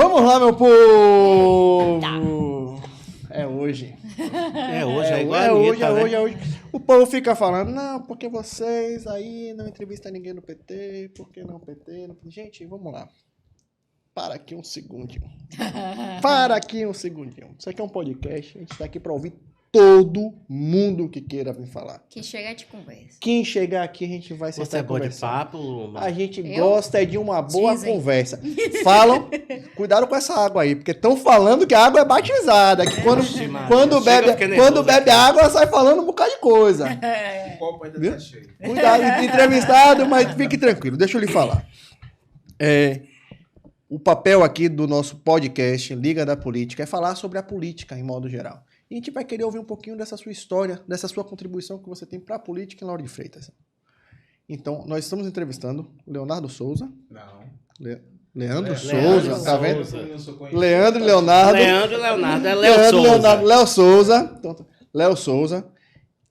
Vamos lá, meu povo! É hoje. É hoje. É hoje. O povo fica falando, não, porque vocês aí não entrevistam ninguém no PT, porque não PT? Gente, vamos lá. Para aqui um segundinho. Isso aqui é um podcast, a gente tá aqui pra ouvir todo mundo que queira vir falar. Quem chegar te conversa. Quem chegar aqui, a gente vai sentar Você é bom de conversar. papo, Luma? A gente gosta de uma boa Dizem. conversa. Falam, cuidado com essa água aí, porque estão falando que a água é batizada, que quando bebe água, ela sai falando um bocado de coisa. O copo ainda Viu? tá cheio. Cuidado, entrevistado, mas fique tranquilo, deixa eu lhe falar. O papel aqui do nosso podcast, Liga da Política, é falar sobre a política em modo geral. E a gente vai querer ouvir um pouquinho dessa sua história, dessa sua contribuição que você tem para a política em Lauro de Freitas. Então, nós estamos entrevistando Leonardo Souza. Não. Leandro Leandro Souza, tá vendo? Souza. Eu sou conhecido. Leandro Leonardo. Leonardo, é Léo Souza. Léo Souza. Então, Léo Souza,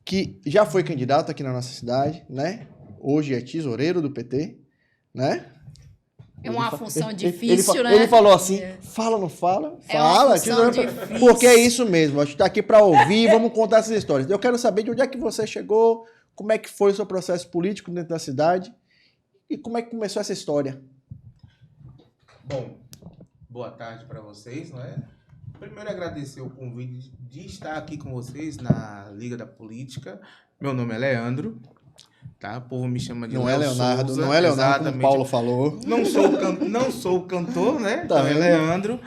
que já foi candidato aqui na nossa cidade, né? Hoje é tesoureiro do PT, né? É uma função Ele difícil, né? Ele falou assim, fala, não fala? É uma Fala. função tesoureiro, difícil. porque é isso mesmo, a gente tá aqui para ouvir, vamos contar essas histórias. Eu quero saber de onde é que você chegou, como é que foi o seu processo político dentro da cidade e como é que começou essa história. Bom, boa tarde para vocês, não é? Primeiro agradecer o convite de estar aqui com vocês na Liga da Política. Meu nome é Leandro, tá? O povo me chama de Não Léo é Leonardo, Souza, não é Leonardo como o exatamente. Paulo falou. Não sou cantor, né? Tá Então é vendo? Leandro.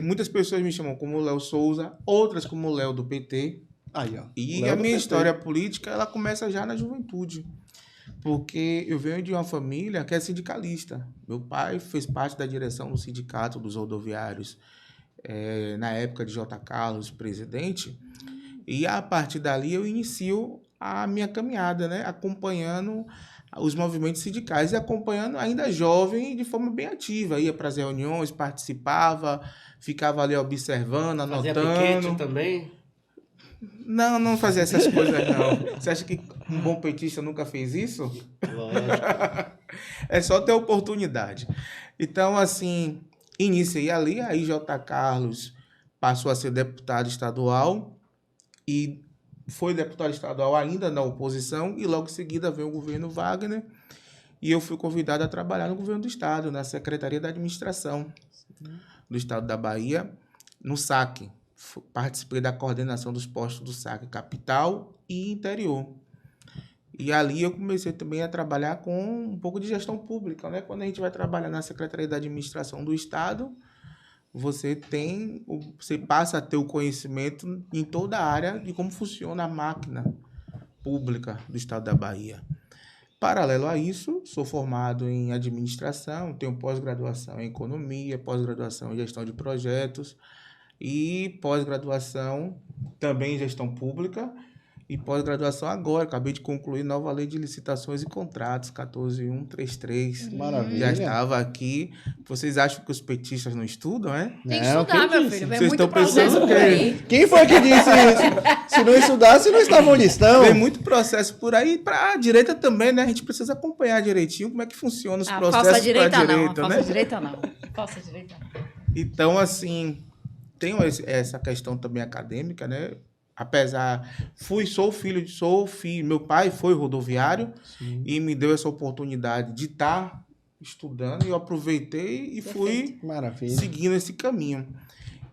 Muitas pessoas me chamam como Léo Souza, outras como Léo do PT. Aí, ó. E Léo a do minha PT. história política, ela começa já na juventude. Porque eu venho de uma família que é sindicalista. Meu pai fez parte da direção do sindicato dos rodoviários na época de J. Carlos, presidente. E a partir dali eu inicio a minha caminhada, né? Acompanhando os movimentos sindicais e acompanhando ainda jovem de forma bem ativa. Ia para as reuniões, participava, ficava ali observando, Fazia anotando. piquete também? Não fazia essas coisas, não. Você acha que um bom petista nunca fez isso? Lógico. É só ter oportunidade. Então, assim, iniciei ali, aí J. Carlos passou a ser deputado estadual e foi deputado estadual ainda na oposição e logo em seguida veio o governo Wagner e eu fui convidado a trabalhar no governo do estado, na Secretaria da Administração do estado da Bahia, no SAC. Participei da coordenação dos postos do SAC capital e interior. E ali eu comecei também a trabalhar com um pouco de gestão pública, né? Quando a gente vai trabalhar na Secretaria da Administração do Estado, você passa a ter o conhecimento em toda a área de como funciona a máquina pública do Estado da Bahia. Paralelo a isso, sou formado em administração, tenho pós-graduação em economia, pós-graduação em gestão de projetos, e pós-graduação também em gestão pública e pós-graduação agora. Acabei de concluir nova lei de licitações e contratos, 14133. Maravilha. Já estava aqui. Vocês acham que os petistas não estudam, é? Tem que Não, estudar, quem meu disse? filho. Vem Vocês muito estão pensando processo o por quê? aí. Quem foi que disse isso? Se não estudasse, não estavam onde estão. Tem muito processo por aí para a direita também, né? A gente precisa acompanhar direitinho como é que funciona os processos para a direita, né? Falsa direita não. Falsa direita não. Então, assim, tenho essa questão também acadêmica, né? Apesar, sou filho, meu pai foi rodoviário. Sim. E me deu essa oportunidade de estar estudando e eu aproveitei e fui seguindo esse caminho.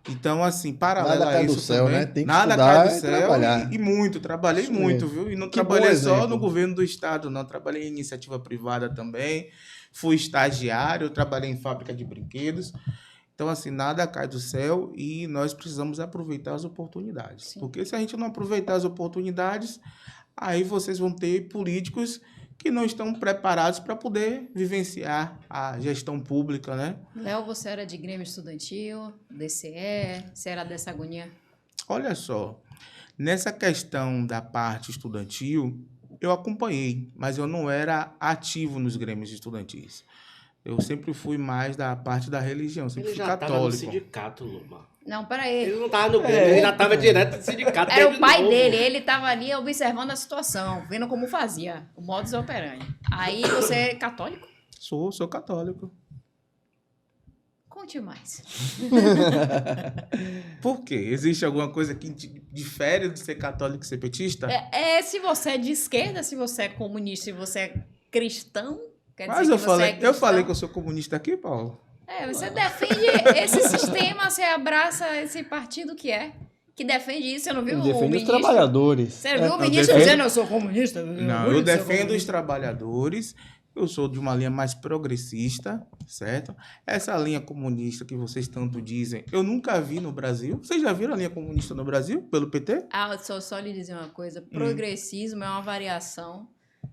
Então, assim, paralelo a isso céu, também, né? Tem que nada estudar cai do e céu trabalhar. e muito, trabalhei Isso muito, mesmo. viu? E não Que trabalhei bom só exemplo. no governo do estado, não, trabalhei em iniciativa privada também, fui estagiário, trabalhei em fábrica de brinquedos. Então, assim, nada cai do céu e nós precisamos aproveitar as oportunidades. Sim. Porque se a gente não aproveitar as oportunidades, aí vocês vão ter políticos que não estão preparados para poder vivenciar a gestão pública, né? Léo, você era de Grêmio Estudantil, DCE, você era dessa agonia? Olha só, nessa questão da parte estudantil, eu acompanhei, mas eu não era ativo nos grêmios estudantis. Eu sempre fui mais da parte da religião, sempre fui católico. Ele já estava no sindicato, Luma. Não, peraí. Ele não estava no Grêmio, ele já estava direto no sindicato. Era o pai dele, ele estava ali observando a situação, vendo como fazia, o modus operandi. Aí você é católico? Sou católico. Conte mais. Por quê? Existe alguma coisa que difere de ser católico e ser petista? Se você é de esquerda, se você é comunista, se você é cristão, quer Mas dizer eu que falei, você é cristão. eu falei que eu sou comunista aqui, Paulo. Você defende esse sistema, você abraça esse partido que defende isso. Você não viu Ele o defende os ministro? trabalhadores. Você viu o eu ministro defendo- dizendo eu sou comunista? Não, eu defendo os trabalhadores. Eu sou de uma linha mais progressista, certo? Essa linha comunista que vocês tanto dizem, eu nunca vi no Brasil. Vocês já viram a linha comunista no Brasil, pelo PT? Só lhe dizer uma coisa. Progressismo é uma variação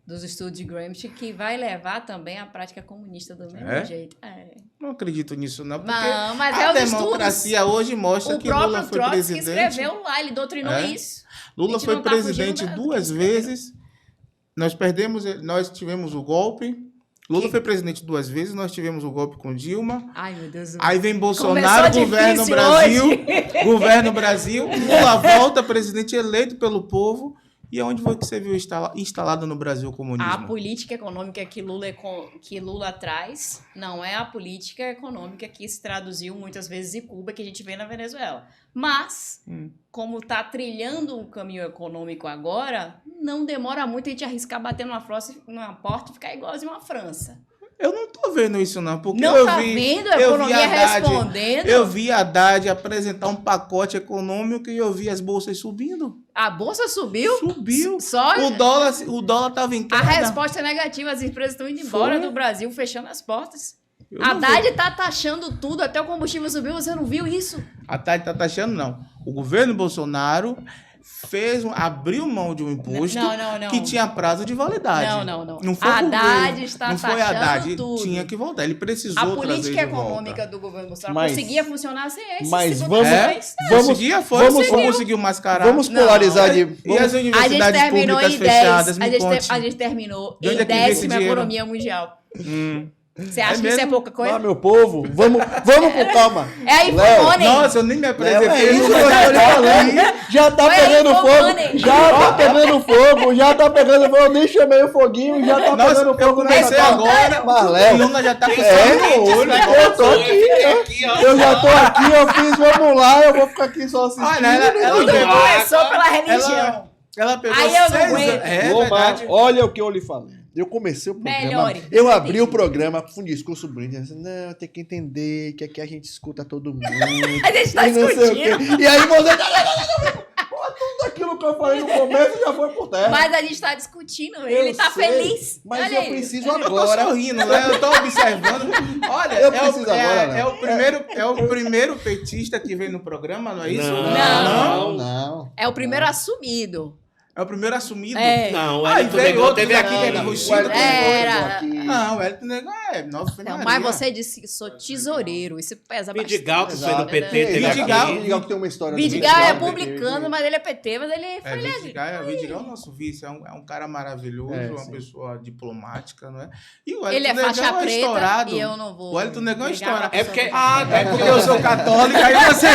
dos estudos de Gramsci que vai levar também à prática comunista do mesmo É? jeito. Não acredito nisso, não. Porque Não, mas a os democracia hoje mostra O que Lula próprio foi Trotsky presidente. escreveu lá, ele doutrinou É? isso. A Lula gente foi não tá presidente fugindo do que duas escreveu. vezes. Nós tivemos o golpe. Lula foi presidente duas vezes, nós tivemos o golpe com Dilma. Ai, meu Deus. Aí vem Bolsonaro, Começou governa o difícil Brasil. hoje. Governa o Brasil. Lula volta, presidente eleito pelo povo. E aonde foi que você viu instalado no Brasil o comunismo? A política econômica que Lula traz não é a política econômica que se traduziu muitas vezes em Cuba, que a gente vê na Venezuela. Mas, como está trilhando um caminho econômico agora, não demora muito a gente arriscar bater numa porta e ficar igualzinho a França. Eu não tô vendo isso, não. Porque Não eu tá vi, vendo a eu vi economia Haddad, respondendo? Eu vi a Haddad apresentar um pacote econômico e eu vi as bolsas subindo. A bolsa subiu? Subiu. Só O dólar tava em a queda. resposta é negativa. As empresas estão indo embora Foi. do Brasil, fechando as portas. Eu A não vi. Haddad tá taxando tudo, até o combustível subiu, você não viu isso? A Haddad tá taxando, não. O governo Bolsonaro abriu mão de um imposto Não. que tinha prazo de validade. Não. Não foi A o Haddad governo. está Não foi a taxando Haddad, tudo. tinha que voltar. Ele precisou A trazer política de econômica volta. do governo Bolsonaro Mas- conseguia funcionar sem esse. mas segundo vamos- mês. Conseguia, foi, vamos- ou conseguiu mascarar. Vamos Não. polarizar de... E vamos- as A gente universidades terminou públicas em fechadas, 10. me conte. A gente terminou De onde em é que vem esse 10ª dinheiro? economia mundial. Hum. Você acha É que isso é mesmo? pouca Ah, coisa? meu povo, vamos com calma. É a Léo, Infomoney. Nossa, eu nem me Léo, apresentei. é isso não que vai eu dar tô falando. Já tá Foi pegando aí, fogo. Infomoney. Já tá pegando fogo. Já tá pegando fogo. Eu nem chamei o foguinho. Já tá Nossa, pegando eu fogo. comecei nessa agora. Mas, O Léo, Luna já tá com é, sangue no olho. eu tô Eu aqui. fiquei ó. aqui, ó. Eu já tô aqui, eu fiz, vamos lá, eu vou ficar aqui só assistindo. Olha, ela Tudo pegou- começou pela religião. Ela pegou Aí eu não 6 aguento. anos. É Lomar, verdade. olha o que eu lhe falei. Eu comecei o programa. Melhore. Eu abri o programa com um discurso bonito. Dizendo, não, tem que entender que aqui a gente escuta todo mundo. A gente tá e não sei o discutindo. quê. E aí você. Pô, tudo aquilo que eu falei no começo já foi por terra. Mas a gente tá discutindo. Eu Ele tá sei, feliz. Mas Olha eu aí. preciso Eu tô agora. sorrindo, né? Eu tô observando. Olha, Eu preciso agora, né? é o primeiro petista que vem no programa, não é isso? Não. Não. É o primeiro assumido. É o primeiro assumido? É. Não, Aí ele veio outro teve aqui, não, teve não. Ruxido. Wellington Era. chegou aqui. Não, o Elton Negão é nossa Não, mas você disse que sou tesoureiro. Isso pesa bastante. Vidigal, que foi do Exato. PT, teve Vidigal. aqui. Vidigal que tem uma história. do Vidigal é Vidigal, publicano, mas ele é PT, mas ele foi eleito. Vidigal é o nosso vice, é um cara maravilhoso, É, uma sim. pessoa diplomática, não é? E o Ele é Negão faixa preta estourado. e eu não vou. O Elton Negão é negar uma estourado. pessoa porque- que- É porque eu sou católica, aí você...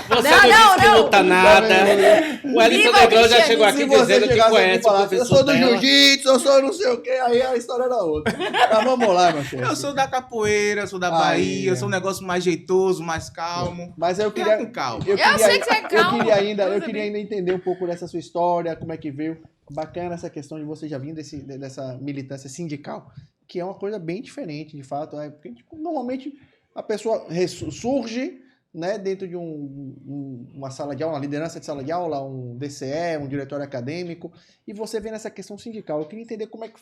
Você Não, não, não, disse que não. luta nada. O Viva Wellington o Negrão já cristianismo. chegou aqui Se você dizendo que chegasse aqui e conhece o falasse, eu professor sou do dela. jiu-jitsu, eu sou não sei o quê, aí a história era outra. Mas vamos lá, meu chefe. Eu sou da capoeira, sou da Aí, Bahia, é. sou um negócio mais jeitoso, mais calmo. Mas eu Fica queria... com calma. Eu sei que você é calmo. Eu queria ainda entender um pouco dessa sua história, como é que veio. Bacana essa questão de você já vir dessa militância sindical, que é uma coisa bem diferente, de fato. Porque, tipo, normalmente a pessoa surge, né, dentro de uma sala de aula, uma liderança de sala de aula, um DCE, um diretório acadêmico, e você vem nessa questão sindical. Eu queria entender como é que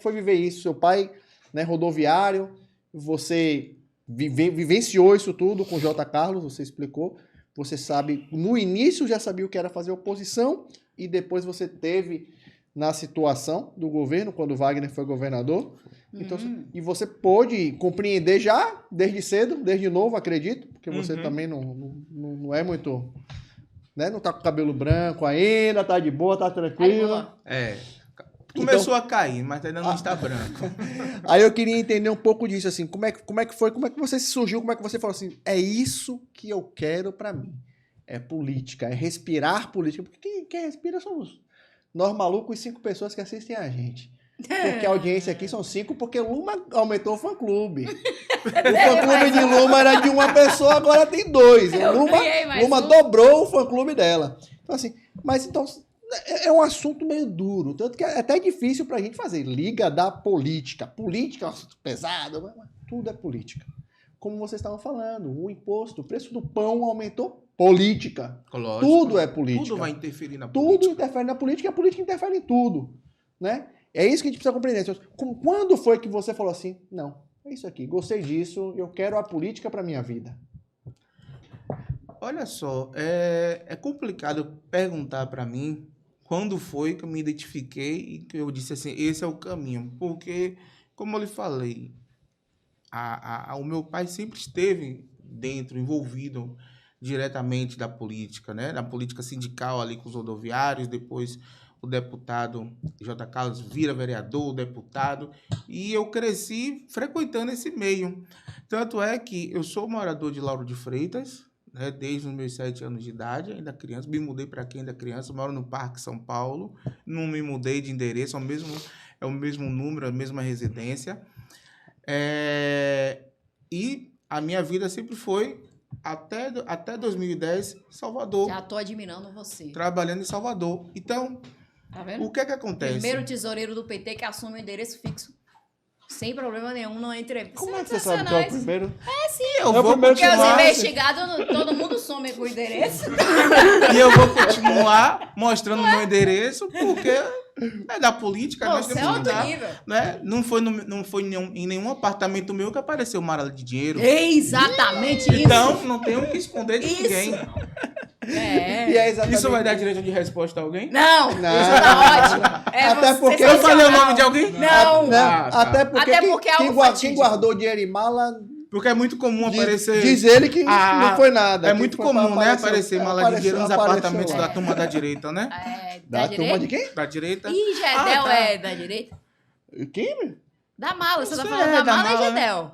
foi viver isso. Seu pai, né, rodoviário, você vivenciou isso tudo com o J. Carlos, você explicou. Você sabe, no início já sabia o que era fazer oposição, e depois você teve na situação do governo, quando Wagner foi governador. Então, e você pôde compreender já, desde cedo, desde novo, acredito, porque você também não é muito... Né? Não tá com cabelo branco ainda, tá de boa, tá tranquilo. É. Começou a cair, mas ainda não está branco. Aí eu queria entender um pouco disso, assim, como é que foi, como é que você se surgiu, como é que você falou assim, é isso que eu quero pra mim. É política, é respirar política, porque quem respira somos nós malucos e 5 pessoas que assistem a gente. Porque a audiência aqui são 5, porque Luma aumentou o fã-clube. O fã-clube de Luma era de uma pessoa, agora tem 2. Luma dobrou o fã-clube dela. Então, assim, mas então é um assunto meio duro, tanto que é até difícil pra gente fazer. Liga da política. Política é um assunto pesado, mas tudo é política. Como vocês estavam falando, o imposto, o preço do pão aumentou, política. Lógico. Tudo é política. Tudo vai interferir na Tudo política. interfere na política e a política interfere em tudo, né? É isso que a gente precisa compreender. Quando foi que você falou assim, não, é isso aqui, gostei disso, eu quero a política para minha vida? Olha só, é complicado perguntar para mim quando foi que eu me identifiquei e que eu disse assim, esse é o caminho. Porque, como eu lhe falei, o meu pai sempre esteve dentro, envolvido diretamente da política, né? Da política sindical ali com os rodoviários, depois o deputado J. Carlos vira vereador, deputado, e eu cresci frequentando esse meio. Tanto é que eu sou morador de Lauro de Freitas, né, desde os meus 7 anos de idade, ainda criança, me mudei para aqui ainda criança, moro no Parque São Paulo, não me mudei de endereço, é o mesmo número, a mesma residência. E a minha vida sempre foi, até 2010, Salvador. Já tô admirando você. Trabalhando em Salvador. Então, Tá vendo? o que acontece? Primeiro tesoureiro do PT que assume o endereço fixo. Sem problema nenhum, não entrevista. Como é que você sabe que é o primeiro? Eu É o vou primeiro Porque os continuar, investigados, todo mundo some com o endereço. e eu vou continuar mostrando o meu endereço, porque é da política, Pô, nós você é temos que outro dar, nível. né? Não foi em nenhum apartamento meu que apareceu mala de dinheiro. Exatamente isso. Então, não tenho o que esconder de Isso. ninguém. É. E é exatamente Isso vai dar direito de resposta a alguém? Não, Não. isso tá ótimo. É Até você porque- Eu falei o nome sensacional. de alguém? Não. Né? Ah, tá. Até porque, Até porque é quem, algo quem fatídico. guardou dinheiro em mala Porque é muito comum aparecer... diz ele que Ah, não foi nada. É Quem muito foi comum, pra né? Aparecer mala de dinheiro nos apareceu apartamentos lá. da turma da direita, né? É, Da turma de quem? Da direita. Ih, Gedel tá. é da direita? Quem? Da mala, você tá Você falando é da da mala mala, é Gedel.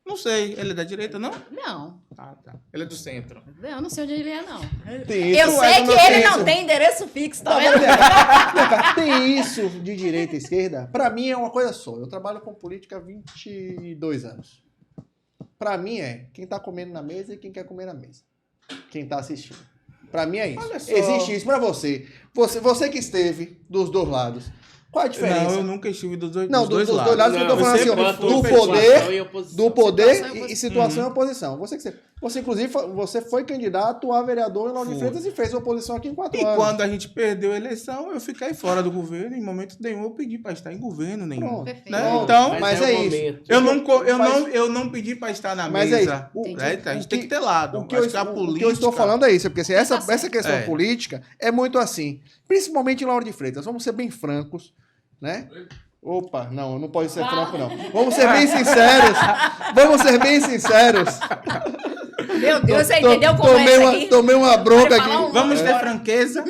Não sei, ele é da direita, não? Não, Ah, tá. Ele é do centro. eu não sei onde ele é, não. Tem Eu isso. sei é do que meu ele tempo. não tem endereço fixo, tá Não, vendo? tem isso de direita e esquerda. Pra mim é uma coisa só. Eu trabalho com política há 22 anos. Pra mim é quem tá comendo na mesa e quem quer comer na mesa. Quem tá assistindo. Pra mim é isso. Olha só. Existe isso pra você. Você que esteve dos dois lados. Qual a diferença? Não, eu nunca estive dos dois, Não, dos dois dos lados. dois lados que eu tô Não, falando assim, sempre ó, foi do situação poder, e oposição. do poder Situação e e situação e oposição. Você inclusive, você foi candidato a vereador em Lauro de Fui. Freitas e fez oposição aqui em 4 E anos. quando a gente perdeu a eleição, eu fiquei fora do governo. Em momento nenhum eu pedi para estar em governo nenhum. Pronto. Perfeito. Né? Pronto. Então, Mas o é isso. momento. eu não pedi para estar na Mas é isso. mesa. O- Né? A gente o tem que- que ter lado. O que, Acho que a o política... que eu estou falando é isso, porque assim, essa certo. questão É. política é muito assim, principalmente em Lauro de Freitas. Vamos ser bem francos, né? Opa, não pode ser franco, não. Vamos ser bem sinceros. Vamos ser bem sinceros. Meu Deus, você entendeu como é isso aqui? Tomei uma bronca Vai falar aqui. Vamos ter franqueza.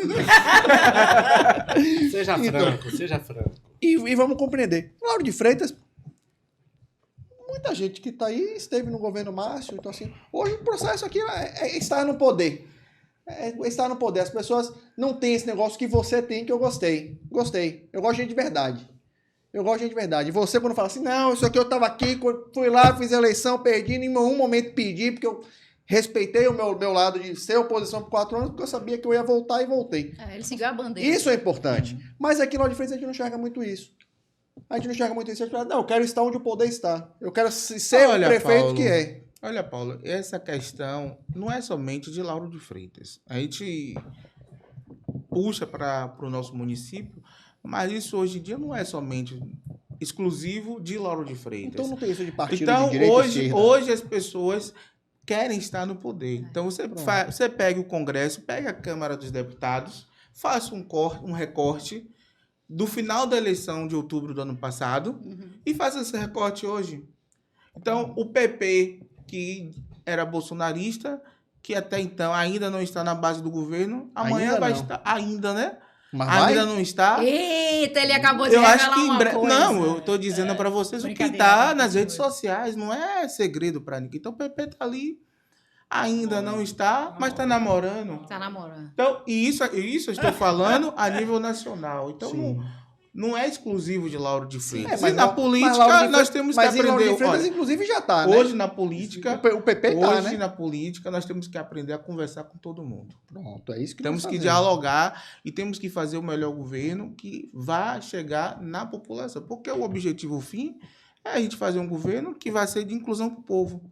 Seja Então. franco, seja franco. E vamos compreender. Lauro de Freitas, muita gente que está aí esteve no governo Márcio. Então, assim, hoje o processo aqui é estar no poder. É estar no poder. As pessoas não têm esse negócio que você tem, que eu gostei. Gostei. Eu gosto de gente de verdade. Eu gosto de gente de verdade. E você, quando fala assim, não, isso aqui eu estava aqui, fui lá, fiz a eleição, perdi, em nenhum momento pedi, porque eu respeitei o meu lado de ser oposição por 4 anos, porque eu sabia que eu ia voltar e voltei. É, ele seguiu a bandeira. Isso é importante. Mas aqui lá de frente a gente não enxerga muito isso. A gente não enxerga muito isso. A gente fala, não, eu quero estar onde o poder está. Eu quero ser Olha, o prefeito Paulo, que é. Olha, Paulo, essa questão não é somente de Lauro de Freitas. A gente puxa para o nosso município, mas isso hoje em dia não é somente exclusivo de Lauro de Freitas. Então não tem isso de partido Então, de direita e hoje, esquerda. hoje as pessoas querem estar no poder. Então, Pronto. você pega o Congresso, pega a Câmara dos Deputados, faça um recorte do final da eleição de outubro do ano passado e faça esse recorte hoje. Então, o PP, que era bolsonarista, que até então ainda não está na base do governo, amanhã Ainda vai não. estar. Ainda, né? Mas Ainda vai? não está. Eita, ele acabou de Eu revelar acho que em uma breve. coisa. Não, eu tô dizendo para vocês o que brincadeira, tá nas brincadeira. redes sociais, não é segredo para ninguém. Então o PP tá ali, ainda não está, mas tá namorando. Tá namorando. Então, e isso eu estou falando a nível nacional. Então, Sim. não é exclusivo de Lauro de Freitas. mas e na mas política, Lauro de nós Freitas- temos que mas em Lauro aprender. de Freitas, Olha, inclusive, já tá, né? hoje na política, O PP tá, hoje né? na política, nós temos que aprender a conversar com todo mundo. Pronto, é isso que Temos nós que fazemos. dialogar e temos que fazer o melhor governo que vá chegar na população. Porque o objetivo fim é a gente fazer um governo que vai ser de inclusão para o povo.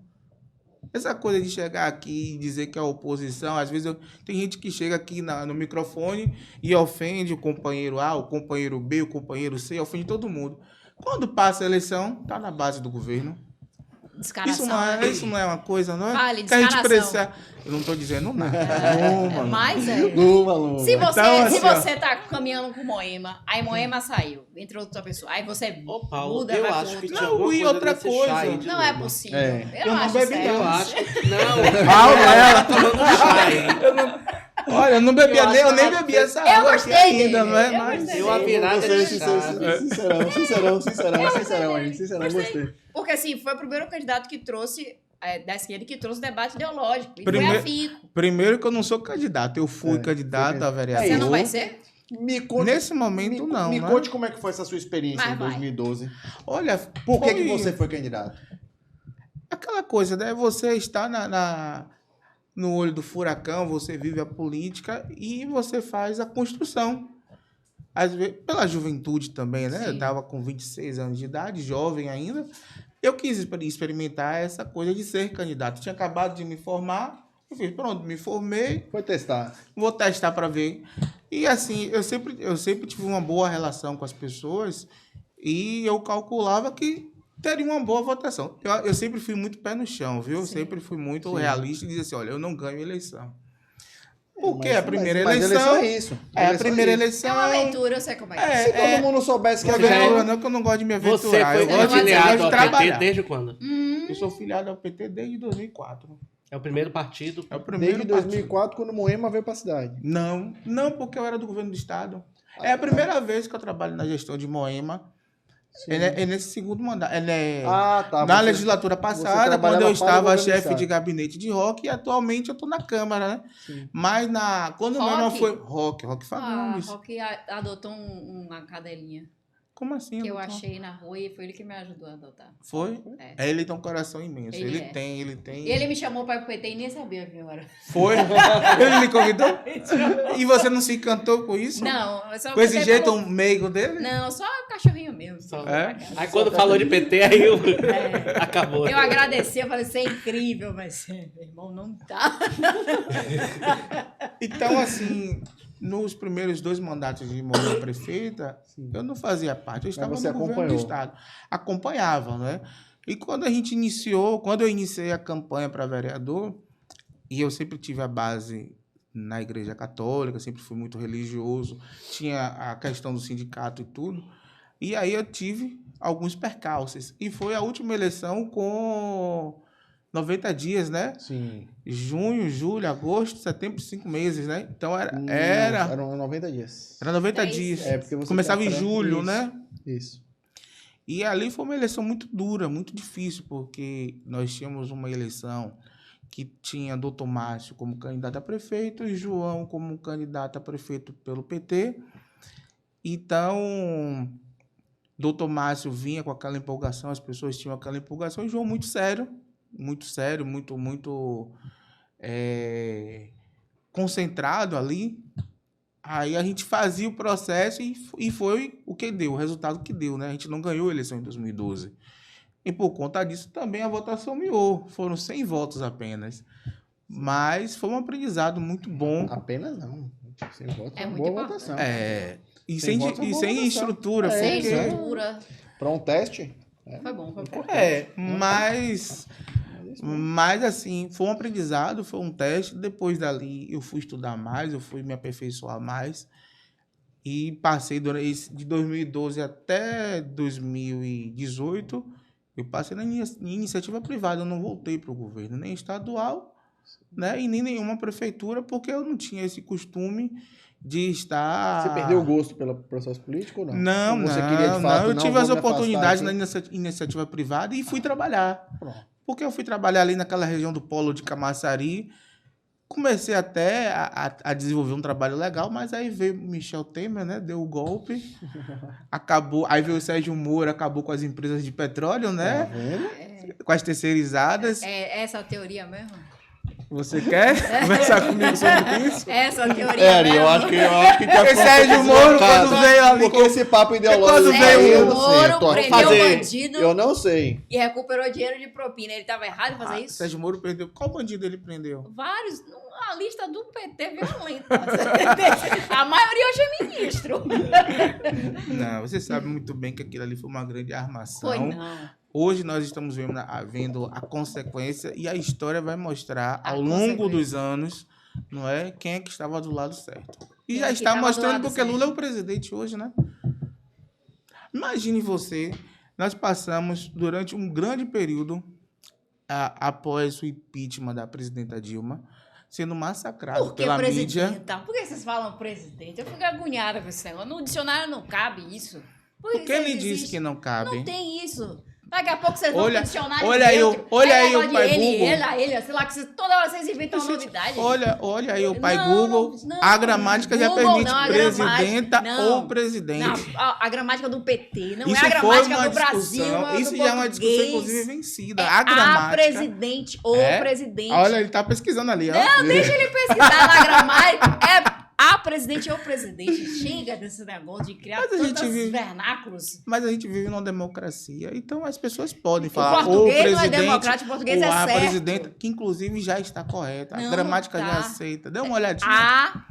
Essa coisa de chegar aqui e dizer que é oposição, às vezes tem gente que chega aqui no microfone e ofende o companheiro A, o companheiro B, o companheiro C, ofende todo mundo. Quando passa a eleição, tá na base do governo. Descaração. Isso não é uma coisa, não é? Fale, que a gente descaração. precisa. Eu não estou dizendo nada. Não, mano. Mas é. Lula. Se você, Então, se assim, ó. você tá caminhando com Moema, aí Moema saiu, entrou outra pessoa, aí você Ô, Paulo, muda, eu vai pro acho que outro. tinha Não, alguma e coisa outra nesse coisa. chá aí de Não é Lula. possível. É. Eu não não acho bebi, sério. Eu acho que... Não, ela tomando chá, hein? Olha, eu não bebia Eu nem, eu acho nem que bebi essa Eu água gostei aqui ainda, dele, não é? eu Mas gostei Deu a virada Gostei, de chave. sincerão aí, gostei. Porque assim, foi o primeiro candidato que trouxe, da esquerda, que trouxe debate ideológico. E Primeiro- foi afinco. primeiro que eu não sou candidato, eu fui É, candidato foi a vereador. Você não vai ser? Me conte, Nesse momento, não, Me né? conte como é que foi essa sua experiência Mas em vai. 2012. Olha, Por que, foi que você foi candidato? aquela coisa, né? Você está no olho do furacão, você vive a política e você faz a construção. Às vezes, pela juventude também, né? Sim. Eu estava com 26 anos de idade, jovem ainda. Eu quis experimentar essa coisa de ser candidato. Tinha acabado de me formar. Eu fiz, pronto, me formei, Foi testar. vou testar para ver. E assim, eu sempre tive uma boa relação com as pessoas e eu calculava que teria uma boa votação. Eu sempre fui muito pé no chão, viu? Eu Sim. sempre fui muito Sim. realista e dizia assim, olha, eu não ganho eleição. Porque Mas- a primeira mas eleição... é isso. É, a primeira É eleição... uma aventura, eu sei como é. É, Se todo mundo soubesse que Não ia é ganhar, aventura, não, que eu não gosto de me Você aventurar. foi Eu gosto de filiado filiado ao PT trabalhar. desde quando? Eu sou filiado ao PT desde 2004. É o primeiro partido. É o primeiro desde 2004, quando Moema veio pra cidade. Não, porque eu era do governo do estado. É a primeira vez que eu trabalho na gestão de Moema. É nesse segundo mandato. Tá. Na você- legislatura passada, trabalhava quando eu para o estava governo do chefe estado. de gabinete de rock, e atualmente eu estou na Câmara, né? Sim. Mas quando o Moema Rock? foi... Rock Ah, Fagundes. Rock adotou uma cadelinha Como assim? que eu doutor? achei na rua e foi ele que me ajudou a adotar. Foi? É. Ele tem um coração imenso. Ele Ele é. tem. E ele me chamou para ir pro PT e nem sabia que eu era. Foi? Ele lhe convidou? E você não se encantou com isso? Não, eu só Com esse botei jeito como- meigo dele? Não, só cachorrinho mesmo. Só. É? Aí quando falou de PT, aí eu... É. acabou. Eu agradeci, eu falei, você é incrível, mas meu irmão não tá. Então, assim, nos primeiros 2 mandatos de Moema prefeita, eu não fazia parte. Eu estava no você governo do acompanhou. estado. Acompanhava, né? E quando eu iniciei a campanha para vereador, e eu sempre tive a base na Igreja Católica, sempre fui muito religioso, tinha a questão do sindicato e tudo, e aí eu tive alguns percalços. E foi a última eleição com 90 dias, né? Sim. Junho, julho, agosto, setembro, 5 meses, né? Então era Eram 90 dias. 90 10 dias. dias. Porque você Começava em tá- julho, isso, né? Isso. E ali foi uma eleição muito dura, muito difícil, porque nós tínhamos uma eleição que tinha Dr. Márcio como candidato a prefeito e João como candidato a prefeito pelo PT. Então, Dr. Márcio vinha com aquela empolgação, as pessoas tinham aquela empolgação, e João muito sério, muito concentrado ali. Aí a gente fazia o processo e foi o que deu, o resultado que deu, né? A gente não ganhou a eleição em 2012. E por conta disso também a votação miou. Foram 100 votos apenas. Mas foi um aprendizado muito bom. Apenas não. Sem votos É é uma muito boa importante. votação. E Sem sem, votos é uma boa sem votação. estrutura. Sem Porque- estrutura. Para um teste, Foi bom, foi bom. Mas assim, foi um aprendizado, foi um teste. Depois dali eu fui estudar mais, eu fui me aperfeiçoar mais. E passei de 2012 até 2018, eu passei em iniciativa privada, eu não voltei para o governo, nem estadual, né, e nem nenhuma prefeitura, porque eu não tinha esse costume de estar... você perdeu o gosto pelo processo político ou não? Não, Ou você não, queria, de fato, não. Eu tive as vou me afastar oportunidades aqui? na iniciativa privada e fui trabalhar. Pronto. Porque eu fui trabalhar ali naquela região do polo de Camaçari, comecei até a desenvolver um trabalho legal, mas aí veio Michel Temer, né? Deu o golpe, acabou. Aí veio o Sérgio Moro, acabou com as empresas de petróleo, Tá né? vendo? Com as terceirizadas. É essa a teoria mesmo? Você quer conversar comigo sobre isso? Essa a teoria É, mesmo? eu acho que já Porque Sérgio Moro, quando veio ali Porque com- esse papo quando ideológico veio aí, eu Sérgio não sei. Moro Eu tô prendeu fazer- o bandido Eu não sei. e recuperou dinheiro de propina. Ele estava errado em fazer isso? Sérgio Moro prendeu. Qual bandido ele prendeu? Vários. A lista do PT violenta. A maioria hoje é ministro. Não, você sabe muito bem que aquilo ali foi uma grande armação. Foi não. Hoje nós estamos vendo a consequência e a história vai mostrar A ao longo consequência. dos anos, não é, quem é que estava do lado certo. E Quem já é que está estava do mostrando lado porque certo. Lula é o presidente hoje, né? Imagine você, nós passamos durante um grande período após o impeachment da presidenta Dilma, sendo massacrado Por que pela mídia. presidenta? Por que vocês falam presidente? Eu fico agoniada com esse negócio. No dicionário não cabe isso. Por que ele vocês disse existem? que não cabe? Não tem isso. Daqui a pouco vocês vão Olha- pro dicionário olha aí o- dentro. olha Aí aí o negócio de pai ele, Google. ele, sei lá, que toda hora vocês inventam uma novidade. Olha aí o pai Não, Google. não, A gramática já Google permite não, a presidenta gramática, não. ou presidente. Não, a gramática do PT, não Isso é a foi gramática uma do Brasil, discussão. é Isso do já é uma discussão, português. inclusive, vencida. É A gramática. presidente ou É? presidente. Olha, ele tá pesquisando ali, ó. Não, deixa ele pesquisar na gramática. É a presidente ou presidente. Chega desse negócio de criar Mas a gente tantos vive- vernáculos. Mas a gente vive numa democracia, então as pessoas podem O falar ou português não é presidente democrático, o português ou é a certo. presidenta, que inclusive já está correta. A Não, gramática tá. já aceita. Dê uma olhadinha. A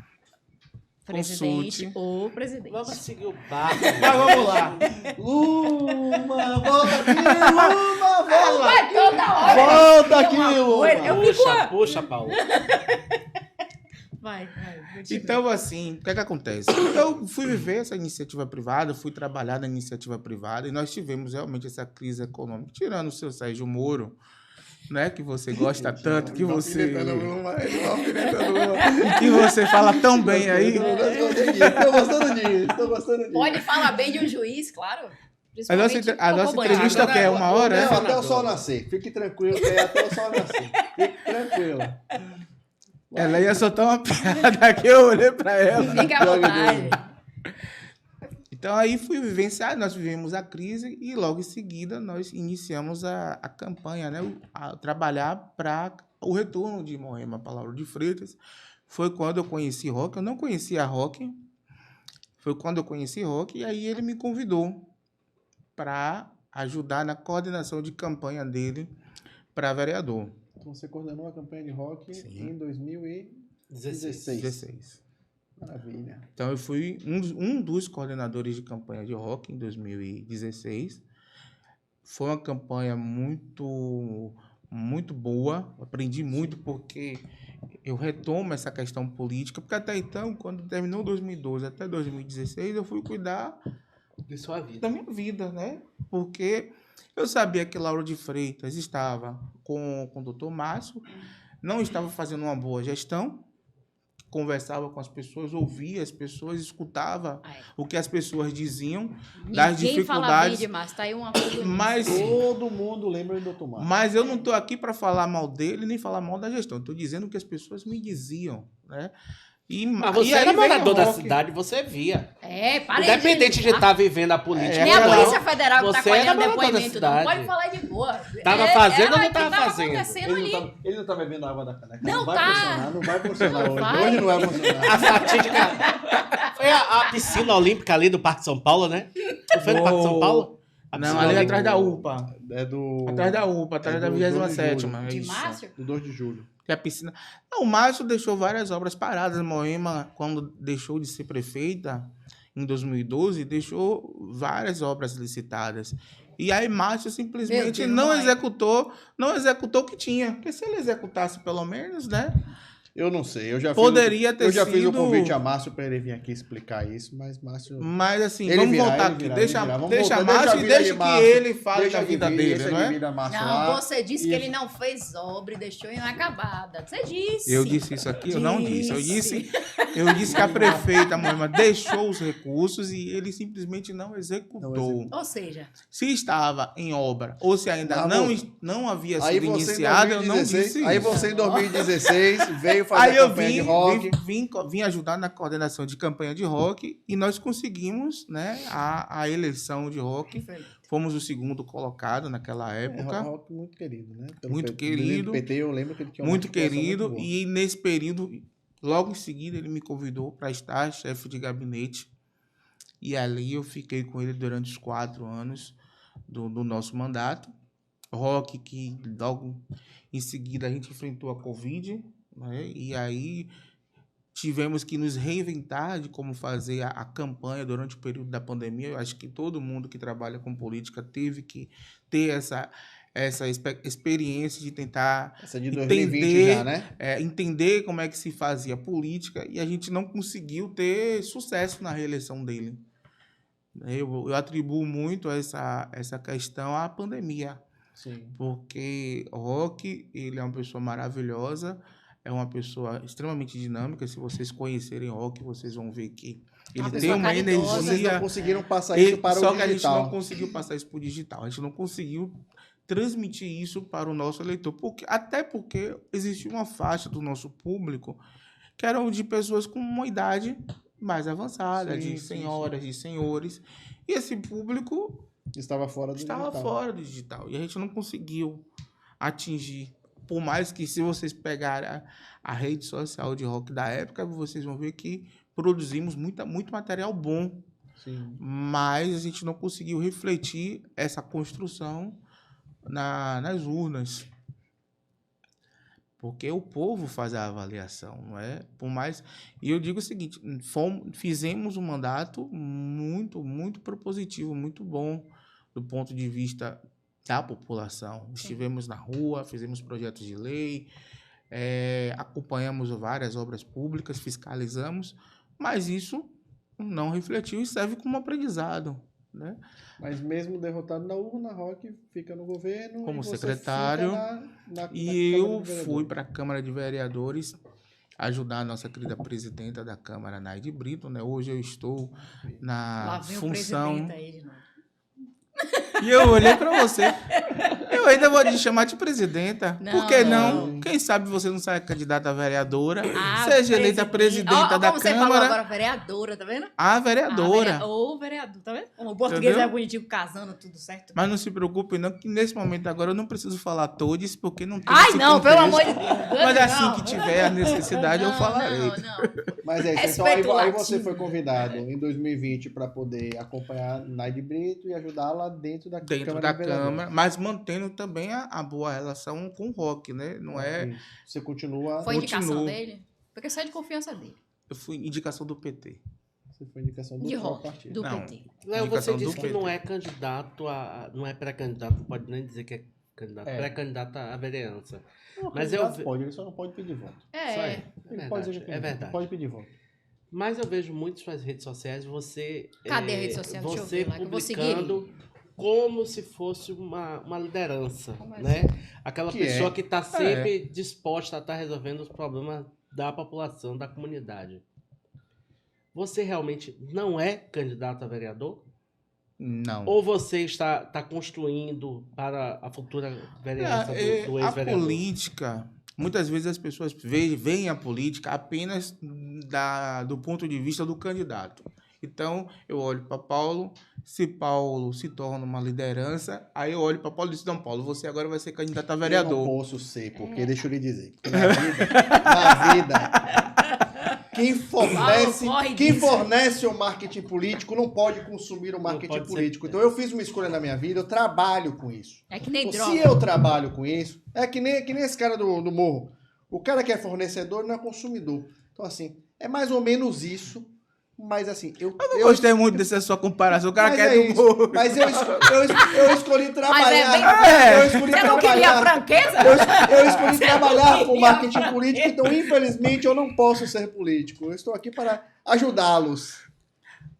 presidente Consulte. ou presidente. Vamos seguir o barco. Mas vamos lá. Luma, volta aqui, Luma, volta! Vai toda hora. Volta Tem aqui, uma Luma. coisa- Eu fico... Puxa, Paulo. Vai. continua. Então, assim, o que é que acontece? Eu fui viver essa iniciativa privada, fui trabalhar na iniciativa privada e nós tivemos realmente essa crise econômica. Tirando o seu Sérgio Moro, né, que você gosta tanto, que você... que você fala tão bem aí. Tô gostando disso. Pode falar bem de um juiz, claro. A nossa, Principalmente a nossa cocô entrevista banhado. que é uma hora, Não, é? até o sol nascer. Fique tranquilo, que é até o sol nascer. Fique tranquilo. Ela ia soltar uma piada que eu olhei pra ela. Fica à vontade. Então aí fui vivenciar, nós vivemos a crise e logo em seguida nós iniciamos a campanha, né? A trabalhar para o retorno de Moema para Lauro de Freitas. Foi quando eu conheci Roque, eu não conhecia Roque, foi quando eu conheci Roque e aí ele me convidou para ajudar na coordenação de campanha dele para vereador. Então você coordenou a campanha de rock Sim. em 2016. 16. Maravilha. Então, eu fui um dos coordenadores de campanha de rock em 2016. Foi uma campanha muito, muito boa. Aprendi muito porque eu retomo essa questão política. Porque até então, quando terminou 2012 até 2016, eu fui cuidar De sua vida. da minha vida, né? Porque eu sabia que Lauro de Freitas estava com o doutor Márcio, não estava fazendo uma boa gestão, conversava com as pessoas, ouvia as pessoas, escutava Ai. o que as pessoas diziam, das Ninguém fala bem dificuldades. demais. Tá aí uma coisa. Mas, Todo mundo lembra do Dr. Márcio. mas eu não estou aqui para falar mal dele, nem falar mal da gestão. Estou dizendo o que as pessoas me diziam, né? Mas você e era aí veio morador da Roque. cidade, você via. É, para aí, Independente de gente. estar vivendo a política. Nem a ou não, Polícia Federal que tá você era colhendo morador da depoimento, não cidade. pode falar de boa. Tava fazendo ou não o que tava fazendo? acontecendo ali. Ele não tá bebendo água da caneca. Não vai tá. funcionar, não vai funcionar Não hoje. vai. Hoje não vai funcionar. A fatídica. Foi a piscina olímpica ali do Parque São Paulo, né? Não foi no Parque São Paulo? A Não, piscina ali olímpica. atrás da UPA. É do... Atrás da UPA, atrás É da do 2 de 27ª. julho. De isso. Márcio? Do 2 de julho. Que a piscina... Não, o Márcio deixou várias obras paradas. Moema, quando deixou de ser prefeita, em 2012, deixou várias obras licitadas. E aí Márcio simplesmente Deus, não mãe. executou o que tinha. Porque se ele executasse pelo menos, né? Eu não sei, eu já Poderia ter eu já fiz o sido- convite a Márcio para ele vir aqui explicar isso, mas Márcio... Mas assim, Ele vamos virá, voltar ele aqui. virá, Deixa, ele virá. Vamos deixa voltar, Márcio deixa a e vida deixa de que Márcio. ele fale Deixa da de vida vir, dele, deixa não de é? vir da Márcio Não, lá. você disse que Isso. ele não fez obra e deixou inacabada. Você disse. Eu disse isso aqui? Eu não disse. Eu disse que a prefeita Moema deixou os recursos e ele simplesmente não executou. Ou seja, Se estava em obra ou se ainda Amor, não havia Aí sido você em iniciada, eu não 2016 disse Aí isso. você em 2016 veio fazer Aí eu campanha de rock. vim ajudar na coordenação de campanha de rock e nós conseguimos, né, a eleição de rock. Fomos o segundo colocado naquela época. Rock muito querido, né? Muito PT, querido. PT, eu lembro que ele tinha uma Muito articulação querido. muito boa. E nesse período, logo em seguida, ele me convidou para estar chefe de gabinete. E ali eu fiquei com ele durante os 4 anos do nosso mandato. Rock que logo em seguida a gente enfrentou a Covid, né? E aí tivemos que nos reinventar de como fazer a campanha durante o período da pandemia. Eu acho que todo mundo que trabalha com política teve que ter essa experiência de tentar Essa de 2020 já, né? entender como é que se fazia política, e a gente não conseguiu ter sucesso na reeleição dele. Eu atribuo muito essa questão à pandemia. Sim. Porque o Rock, ele é uma pessoa maravilhosa, é uma pessoa extremamente dinâmica. Se vocês conhecerem o Rock, vocês vão ver que ele tem pessoa uma caridosa. Vocês energia. não conseguiram passar isso para Só o que a gente digital. não conseguiu passar isso para o digital. A gente não conseguiu transmitir isso para o nosso eleitor. Até porque existia uma faixa do nosso público que eram de pessoas com uma idade mais avançada, Sim, de sim, senhoras, de senhores. E esse público Estava fora do estava digital. fora do digital. E a gente não conseguiu atingir. Por mais que, se vocês pegarem a rede social de rock da época, vocês vão ver que produzimos muito material bom. Sim. Mas a gente não conseguiu refletir essa construção nas urnas. Porque o povo faz a avaliação, não é? Por mais... E eu digo o seguinte, fizemos um mandato muito, muito propositivo, muito bom do ponto de vista da população. Estivemos na rua, fizemos projetos de lei, acompanhamos várias obras públicas, fiscalizamos, mas isso não refletiu e serve como aprendizado, né? Mas mesmo derrotado na urna, Rock fica no governo. Como e você secretário. fica na E Câmara eu de Vereadores. fui para a Câmara de Vereadores ajudar a nossa querida presidenta da Câmara, Naide Brito, né? Hoje eu estou Lá na vem o função... presidente aí de novo. E eu olhei para você. Eu ainda vou te chamar de presidenta. Não, Por que não. não? Quem sabe você não sai candidata a vereadora, Ah, seja eleita presidenta da como você falou Câmara. agora, vereadora, tá vendo? A vereadora. Ou vereador, tá vendo? O português Entendeu? é bonitinho, casando, tudo certo. Mas não se preocupe, não, que nesse momento agora eu não preciso falar todos, porque não tem Ai, esse não, pelo contexto. amor de Deus. Mas não. assim que tiver a necessidade, eu falarei. Não. Mas é isso. É Então, aí especulativo. você foi convidado em 2020 para poder acompanhar Naide Brito e ajudá-la dentro da Dentro Câmara da de Vereadores. Câmara, mas mantendo também a boa relação com o Rock, né? Não é... Isso. Você continua. Foi indicação Continuo. dele? Porque isso é de confiança dele. Eu fui indicação do PT. Você foi indicação do De próprio rock, partido. do Não. PT. Léo, você Indicação disse do que PT. não é candidato não é pré-candidato, não pode nem dizer que é candidato, É. pré-candidato à vereança. Não, Mas candidato eu- pode, ele só não pode pedir voto. Só É. Ele pode dizer que é verdade. pode pedir voto. Mas eu vejo muito nas redes sociais você... Cadê a rede social? Deixa eu Você ver lá, que eu vou publicando como se fosse uma liderança, Como é né? Aquela Que pessoa é? que está sempre disposta a estar resolvendo os problemas da população, da comunidade. Você realmente não é candidato a vereador? Não. Ou você está construindo para a futura vereança do A ex-vereador? política, muitas vezes as pessoas veem a política apenas do ponto de vista do candidato. Então, eu olho para Paulo, se Paulo se torna uma liderança, aí eu olho para Paulo e digo, não, Paulo, você agora vai ser candidato a Eu não vereador. posso ser, porque deixa eu lhe dizer. que na vida, Paulo, quem corre fornece o marketing político não pode consumir o marketing pode ser. político. Então eu fiz uma escolha na minha vida, eu trabalho com isso. É que nem Então, droga. se eu trabalho com isso, é que nem esse cara do morro. O cara que é fornecedor não é consumidor. Então, assim, é mais ou menos isso. Mas, assim, eu Gostei muito dessa sua comparação. O cara mas quer é do isso. morro. Mas eu escolhi trabalhar. bem- Eu escolhi Você não queria trabalhar. franqueza? Eu escolhi trabalhar com queria marketing político, então, infelizmente, eu não posso ser político. Eu estou aqui para ajudá-los.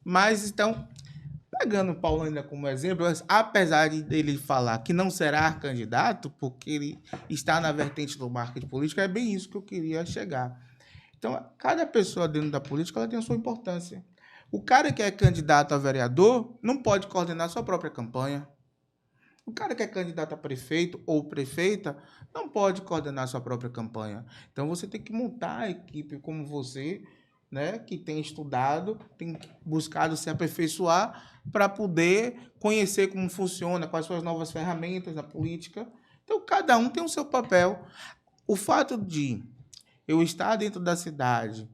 Mas, então, pegando o Paulo ainda como exemplo, apesar dele falar que não será candidato, porque ele está na vertente do marketing político, é bem isso que eu queria chegar. Então, cada pessoa dentro da política ela tem a sua importância. O cara que é candidato a vereador não pode coordenar a sua própria campanha. O cara que é candidato a prefeito ou prefeita não pode coordenar sua própria campanha. Então, você tem que montar a equipe como você, né, que tem estudado, tem buscado se aperfeiçoar para poder conhecer como funciona, quais são as novas ferramentas da política. Então, cada um tem o seu papel. O fato de eu estar dentro da cidade,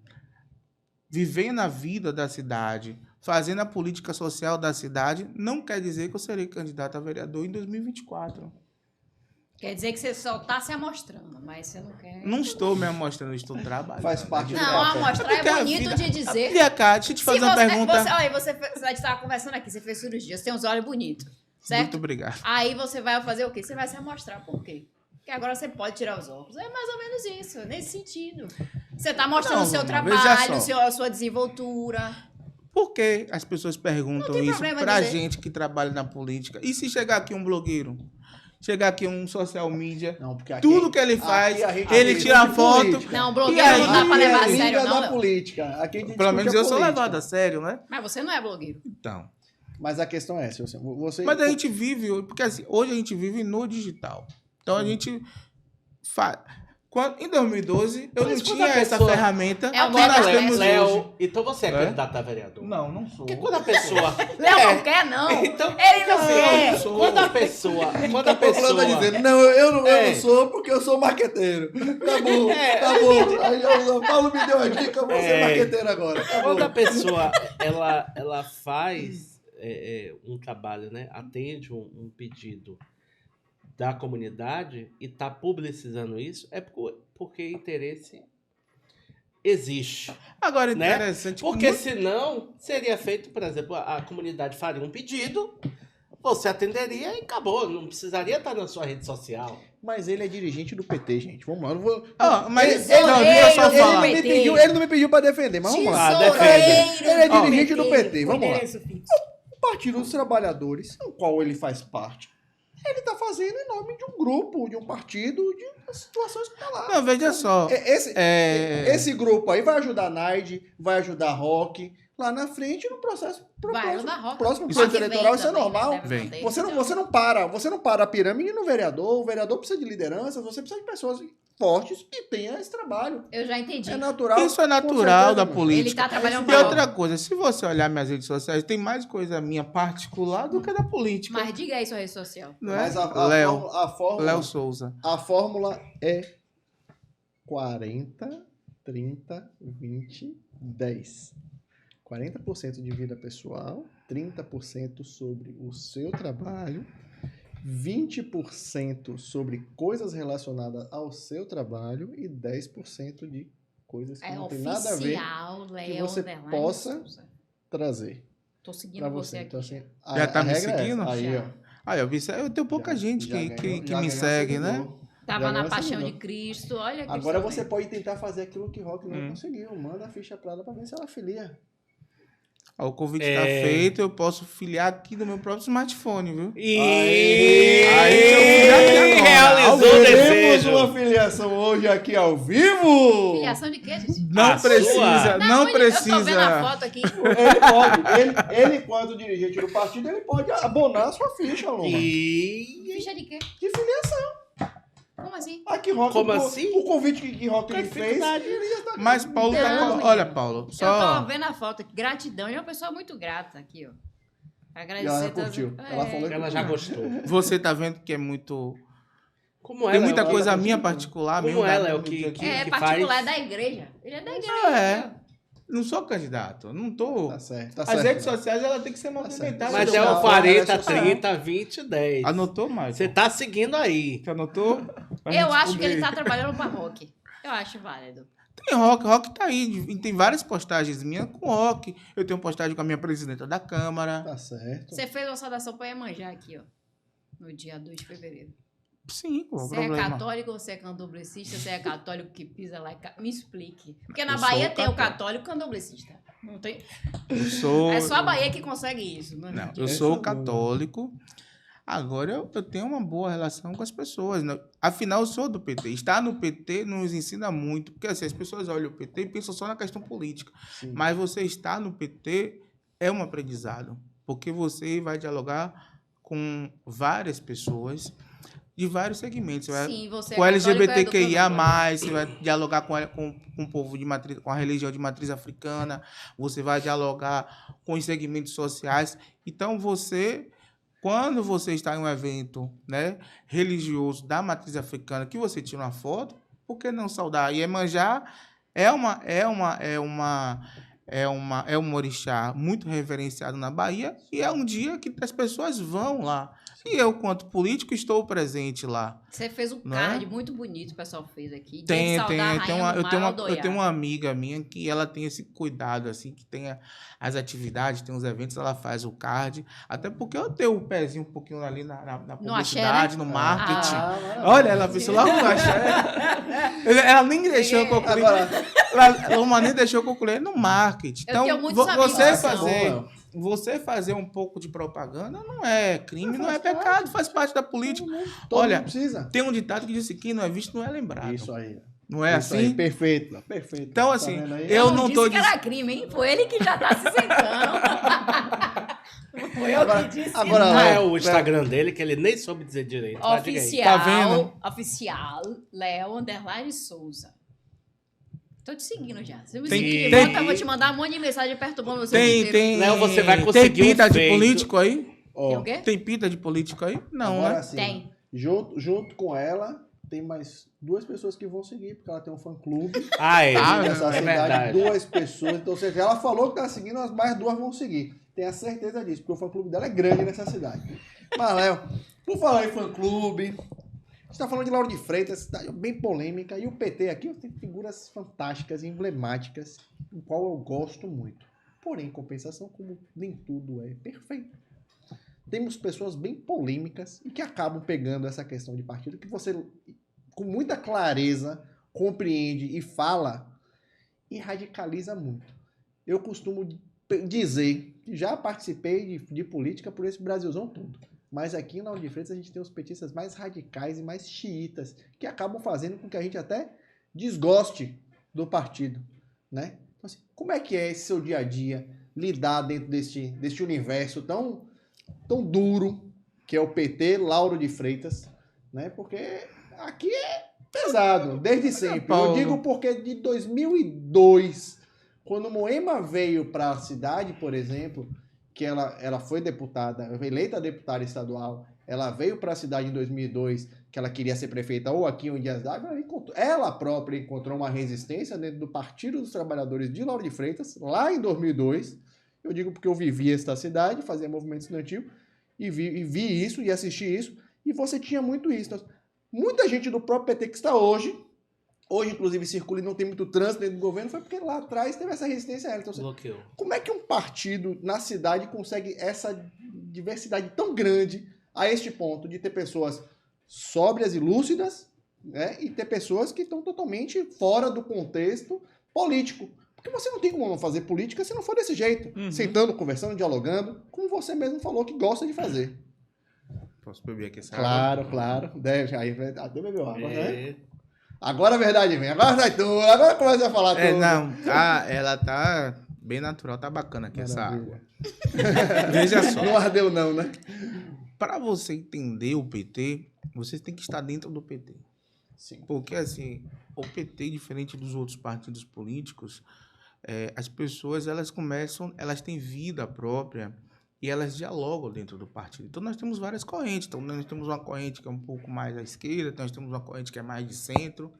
vivendo a vida da cidade, fazendo a política social da cidade, não quer dizer que eu serei candidato a vereador em 2024. Quer dizer que você só tá se amostrando, mas você não quer. Não estou me amostrando, estou trabalhando. Faz parte do Não, papel. amostrar é Porque a bonito vida- de dizer. Olha, cara, deixa eu te fazer uma pergunta. Olha, você estava conversando aqui, você fez cirurgia, você tem uns olhos bonitos, certo? Muito obrigado. Aí você vai fazer o quê? Você vai se amostrar. Por quê? Porque agora você pode tirar os óculos. É mais ou menos isso, nesse sentido. Você tá mostrando Não, o seu Luna, veja trabalho, só. a sua desenvoltura. Por que as pessoas perguntam Não tem isso problema pra dizer. gente que trabalha na política? E se chegar aqui um blogueiro? Chegar aqui um social media? Não, porque aqui, Tudo que ele faz, aqui a gente ele vive tira de foto. política. Não, E blogueiro aí? não dá pra levar a Liga sério, da não, Léo. política. Aqui a gente Pelo menos eu discute a sou política. levado a sério, né? Mas você não é blogueiro. Então. Mas a questão é essa. Você, Mas a gente vive, porque assim, hoje a gente vive no digital. Então a gente faz. Em 2012, eu Mas não quando tinha a essa pessoa- ferramenta É o que nós Mega temos hoje. Léo, então você é É? candidato a vereador? Não, não sou. Porque quando a pessoa... Léo É. não quer, não. Então, Ele não quer. sou. Quando a pessoa... Quando a Tá falando, tá pessoa... dizendo, não, eu não É. sou porque eu sou marqueteiro. Tá bom, É, tá bom. Aí o Paulo me deu a dica, eu vou ser É. marqueteiro agora. Tá bom. Quando a pessoa ela faz um trabalho, né? Atende um pedido da comunidade e está publicizando isso, é porque interesse existe. Agora, Né? interessante. Porque senão seria feito, por exemplo, a comunidade faria um pedido, você atenderia e acabou. Não precisaria estar na sua rede social. Mas ele é dirigente do PT, gente. Vamos lá. Eu não vou... Ah, mas Tesoureiro não, deixa eu só do falar. PT. Ele não me pediu pra defender, mas vamos lá. defende. Ele é do dirigente do PT, vamos lá. endereço fixo. O Partido dos Trabalhadores, no qual ele faz parte, ele está fazendo em nome de um grupo, de um partido, de situações que está lá. Não, veja só. Esse grupo aí vai ajudar a Naide, vai ajudar a Rock, lá na frente no processo Vai, eu na roca. próximo Rock processo vem eleitoral, isso é também, né? normal. Deve Vem. manter, Você então. não para a pirâmide no vereador. O vereador precisa de liderança, você precisa de pessoas fortes que tenham esse trabalho. Eu já entendi. É natural. Isso é com natural certeza, da mano. política. Ele tá trabalhando E pra outra coisa, se você olhar minhas redes sociais, tem mais coisa minha particular do que da política. Mas diga aí sua rede social. Não é? Mas Léo, a fórmula, Léo Souza. a fórmula é 40, 30, 20, 10. 40% de vida pessoal, 30% sobre o seu trabalho, 20% sobre coisas relacionadas ao seu trabalho e 10% de coisas que É não tem nada a ver oficial, Léo você Underline possa Souza. trazer Tô seguindo para você você. aqui. Então, assim, Já tá me regra é essa. seguindo? Aí, ó. Aí, eu tenho pouca gente Já que ganhou- me já ganhou segue, né? seguidor. Tava Já na ganhou Paixão seguidor. de Cristo, olha que Agora também. você pode tentar fazer aquilo que Rock não conseguiu. Manda a ficha pra ela pra ver se ela filia. Ó, o convite tá feito, eu posso filiar aqui no meu próprio smartphone, viu? E Aí, eu realizou o Teremos desejo. uma filiação hoje aqui ao vivo. Filiação de quê, gente? Não A precisa, sua? não onde- Eu tô vendo a precisa. foto aqui. Ele pode. Ele, quando dirigente do partido, ele pode abonar a sua ficha, Loma. E... Ficha de quê? De filiação. Como assim? Aqui, Rock, Como assim? O convite que Rock lhe fez, dificuldade. ele já tá... Mas Paulo tá Não, com... menino. Olha, Paulo, Eu tô só... vendo a foto aqui. Gratidão. E é uma pessoa muito grata aqui, ó. E Agradecer ela todas- curtiu. É. Ela falou que Ela já gostou. Você tá vendo que é muito... Como Tem ela muita é o- coisa minha particular. Como mesmo ela da- é o que É, que particular, é faz... da igreja. Ele é da igreja. É. Não sou candidato, não tô... Tá certo, tá As certo. redes sociais, ela tem que ser certo. movimentada. Mas Não, é não, o 40, não, 30, 20, 10. Anotou, Michael? Você tá seguindo aí. Você anotou? Pra Eu gente acho que poder- ele tá trabalhando pra rock. Eu acho válido. Tem rock tá aí. Tem várias postagens minhas com rock. Eu tenho postagem com a minha presidenta da Câmara. Tá certo. Você fez uma saudação pra Iemanjá aqui, ó. No dia 2 de fevereiro. Sim, qual o Você é problema? católico ou você é candomblessista? Você é católico que pisa lá e... Me explique. Porque na Eu Bahia sou tem o católico. católico candomblessista. Não tem... Eu sou... É só a Bahia que consegue isso, né? Não, eu Essa sou é boa. católico. Agora eu tenho uma boa relação com as pessoas. Né? Afinal, eu sou do PT. Estar no PT nos ensina muito. Porque assim, as pessoas olham o PT e pensam só na questão política. Sim. Mas você estar no PT é um aprendizado. Porque você vai dialogar com várias pessoas de vários segmentos. Você vai Sim, você com é LGBTQIA+, católico, você vai dialogar com o povo de matriz, com a religião de matriz africana, você vai dialogar com os segmentos sociais. Então, quando você está em um evento, né, religioso da matriz africana, que você tira uma foto, por que não saudar? E Iemanjá é um orixá muito reverenciado na Bahia e é um dia que as pessoas vão lá. E eu, quanto político, estou presente lá. Você fez um Não card é? muito bonito, o pessoal fez aqui. Dia de Tem, saudar a Rainha do Mar, eu tenho uma amiga minha que ela tem esse cuidado, assim, que tem as atividades, tem os eventos, ela faz o card. Até porque eu tenho o pezinho um pouquinho ali na No axé, publicidade, né? no marketing. maravilha. Olha, ela pensou logo no axé. Ela nem deixou eu concluir. Ela nem deixou eu concluir no marketing. Eu Então, tenho muitos amigos você que são. fazer... Você fazer um pouco de propaganda não é crime, não é pecado, faz parte da política. Todo Olha, mundo precisa. tem um ditado que diz que quem não é visto não é lembrado. Isso aí. Não é Isso aí, assim? perfeito. Perfeito. Então, Tá assim, vendo aí? eu não disse tô que era crime, hein? Foi ele que já tá se sentando. Foi eu que disse. agora, Não Léo, é o Instagram dele, que ele nem soube dizer direito. Mas diga aí. Oficial, Tá vendo? oficial, Léo_Souza. Tô te seguindo já. Se eu me Tem- seguir, tem- volta, eu vou te mandar um monte de mensagem perturbando você. o Tem, dia inteiro. tem. Léo, você vai Tem conseguir pinta um de feito. político aí? ó, Tem o quê? Tem pinta de político aí? Não, agora né? sim, Tem. junto com ela, tem mais 2 pessoas que vão seguir, porque ela tem um fã-clube. Ah, é. Ah, Nessa é cidade, verdade. 2 pessoas. Então, ou seja, ela falou que tá seguindo, as mais 2 vão seguir. Tenha certeza disso, porque o fã-clube dela é grande nessa cidade. Mas, Léo, por falar em fã-clube, a gente tá falando de Lauro de Freitas, cidade bem polêmica, e o PT aqui tem figuras fantásticas e emblemáticas, o qual eu gosto muito. Porém, em compensação, como nem tudo é perfeito, temos pessoas bem polêmicas e que acabam pegando essa questão de partido que você, com muita clareza, compreende e fala e radicaliza muito. Eu costumo dizer que já participei de política por esse Brasilzão todo. Mas aqui em Lauro de Freitas a gente tem os petistas mais radicais e mais xiitas, que acabam fazendo com que a gente até desgoste do partido, né? Então, assim, como é que é esse seu dia a dia, lidar dentro deste universo tão duro, que é o PT Lauro de Freitas, né? Porque aqui é pesado, desde sempre. Eu Paulo. digo porque de 2002, quando Moema veio para a cidade, por exemplo, que ela foi deputada, eleita deputada estadual, ela veio para a cidade em 2002, que ela queria ser prefeita ou aqui ou em Dias d'Ávila, ela própria encontrou uma resistência dentro do Partido dos Trabalhadores de Lauro de Freitas, lá em 2002. Eu digo porque eu vivia esta cidade, fazia movimento estudantil, e vi isso, e assisti isso, e você tinha muito isso. Então, muita gente do próprio PT que está hoje inclusive circula e não tem muito trânsito dentro do governo, foi porque lá atrás teve essa resistência a ela. Então, Bloqueou. como é que um partido na cidade consegue essa diversidade tão grande a este ponto de ter pessoas sóbrias e lúcidas, né, e ter pessoas que estão totalmente fora do contexto político? Porque você não tem como não fazer política se não for desse jeito, Uhum. sentando, conversando, dialogando, como você mesmo falou que gosta de fazer. Posso beber aqui essa água? Claro. Deve, aí até bebeu água, né? É. Agora a verdade vem, agora sai tudo, agora começa a falar tudo. Não, ela tá bem natural, tá bacana aqui essa água. Maravilha. Veja só, Não ardeu não, né? para você entender o PT, você tem que estar dentro do PT. Sim. Porque, assim, o PT, diferente dos outros partidos políticos, as pessoas, elas têm vida própria e elas dialogam dentro do partido. Então, nós temos várias correntes. Então, nós temos uma corrente que é um pouco mais à esquerda, nós temos uma corrente que é mais de centro,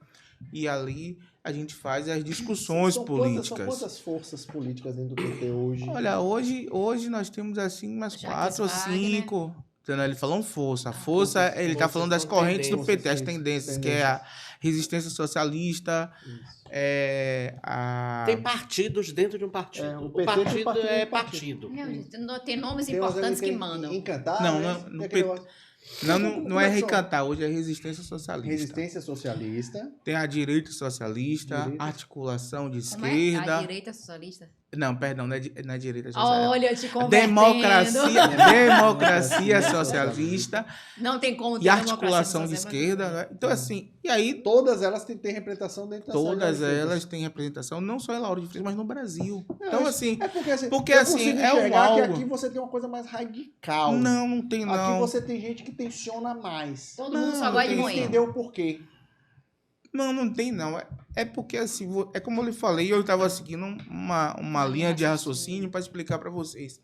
e ali a gente faz as discussões políticas. São quantas forças políticas dentro do PT hoje? Olha, hoje nós temos, assim, umas Jacques 4 ou Wagner. 5... Entendeu? Ele falou força. A força, ele está forças falando das são correntes do tendências, PT, as isso, tendências, que é a resistência socialista, Isso. Tem partidos dentro de um partido. É, o o PT partido tem é partido. partido. Tem nomes Tem umas importantes que tem mandam. Encantar, Não, né? não, Tem no aquele PT. negócio- Não é é que são? recantar, hoje é resistência socialista. Resistência socialista. Tem a direita socialista, Direita. articulação de Como é? A esquerda, direita socialista? Não, perdão, não é direita socialista. Olha, eu te convertendo. Democracia socialista Não tem como ter e articulação de democracia esquerda. Né? Então, assim, e aí Todas elas têm representação dentro da todas elas têm representação, não só em Lauro de Freitas, mas no Brasil. Então, assim, É porque porque, eu assim, consigo é um enxergar que algo- aqui você tem uma coisa mais radical. não tem, não. Aqui você tem gente que tensiona mais. Todo mundo Não, só gosta de tem moinho. Entendeu o porquê? Não tem, não. É porque, assim, é como eu lhe falei, eu estava seguindo uma linha de raciocínio para explicar para vocês.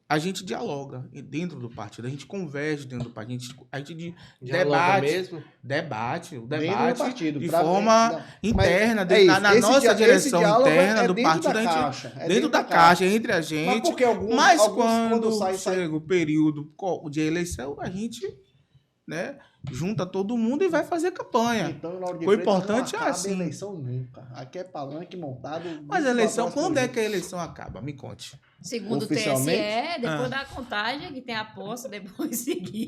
A gente dialoga dentro do partido, a gente converge dentro do partido, a gente Dialoga debate, mesmo? debate, o Dentro do debate partido. de pra- forma não, interna, mas é isso, na esse nossa esse direção diálogo interna do dentro partido, da a gente, caixa, dentro da caixa, entre a gente. Mas porque alguns Quando sai chega o período de eleição, a gente, né, junta todo mundo e vai fazer campanha. Então, Lauro de O Freitas, importante não é acaba assim. a eleição nunca. Aqui é palanque montado. Mas a 24 eleição, horas por quando é dia. que a eleição acaba? Me conte. Segundo o Oficialmente? TSE, depois da contagem, que tem a posse, depois seguir.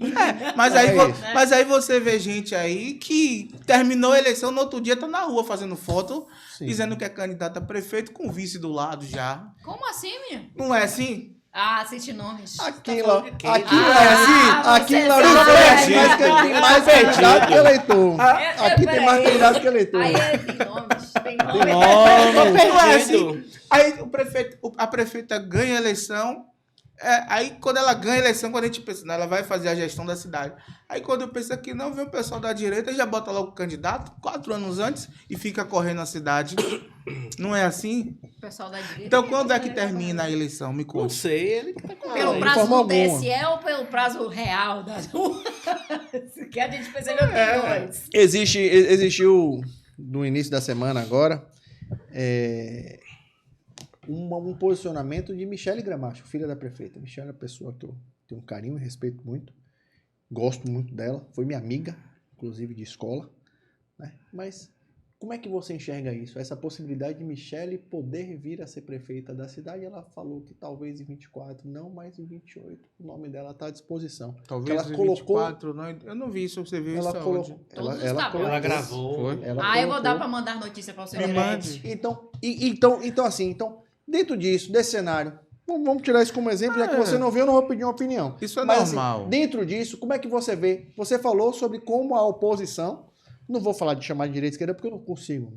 Mas, É aí, isso. mas aí você vê gente aí que terminou a eleição, no outro dia tá na rua fazendo foto, Sim. dizendo que é candidato a prefeito com o vice do lado já. Como assim, menino? Não é assim? Ah, cite nomes. Aqui, Tá lá, falando de quem? aqui, Ah, aqui em você Lauro de sabe. Freitas tem mais candidato que eleitor. Eu- Aqui tem mais peraí. candidato que eleitor. Aí tem nomes. Tem Tem nomes. nome, Não é partido. Aí a prefeita ganha a eleição. Aí quando ela ganha a eleição, quando a gente pensa, não, ela vai fazer a gestão da cidade. Aí quando eu penso que não, vem o pessoal da direita, já bota logo o candidato, 4 anos antes, e fica correndo a cidade. Não é assim? O pessoal da direita. Então quando é que termina a eleição? Me Não conte. sei, ele que tá com Pelo de prazo forma do alguma. TSE ou pelo prazo real das ruas? Que a gente percebeu que tem dois. Existiu, no início da semana agora, um posicionamento de Michele Gramacho, filha da prefeita. Michele é uma pessoa que eu tenho um carinho e respeito muito. Gosto muito dela. Foi minha amiga, inclusive de escola. Né? Mas como é que você enxerga isso? Essa possibilidade de Michele poder vir a ser prefeita da cidade? Ela falou que talvez em 24, não, mas em 28 o nome dela está à disposição. Talvez ela em colocou- 24, não, eu não vi isso, você viu Ela isso aonde? colocou. Todos os Ela tabloides. Ela gravou. Foi? ela Ah, eu vou colocou- dar pra mandar notícia pra você Me direct. mande. Então, assim, dentro disso, desse cenário, vamos tirar isso como exemplo, já que você não viu, eu não vou pedir uma opinião. Isso é Mas, normal. assim, dentro disso, como é que você vê? Você falou sobre como a oposição, não vou falar de chamar de direita e esquerda, porque eu não consigo.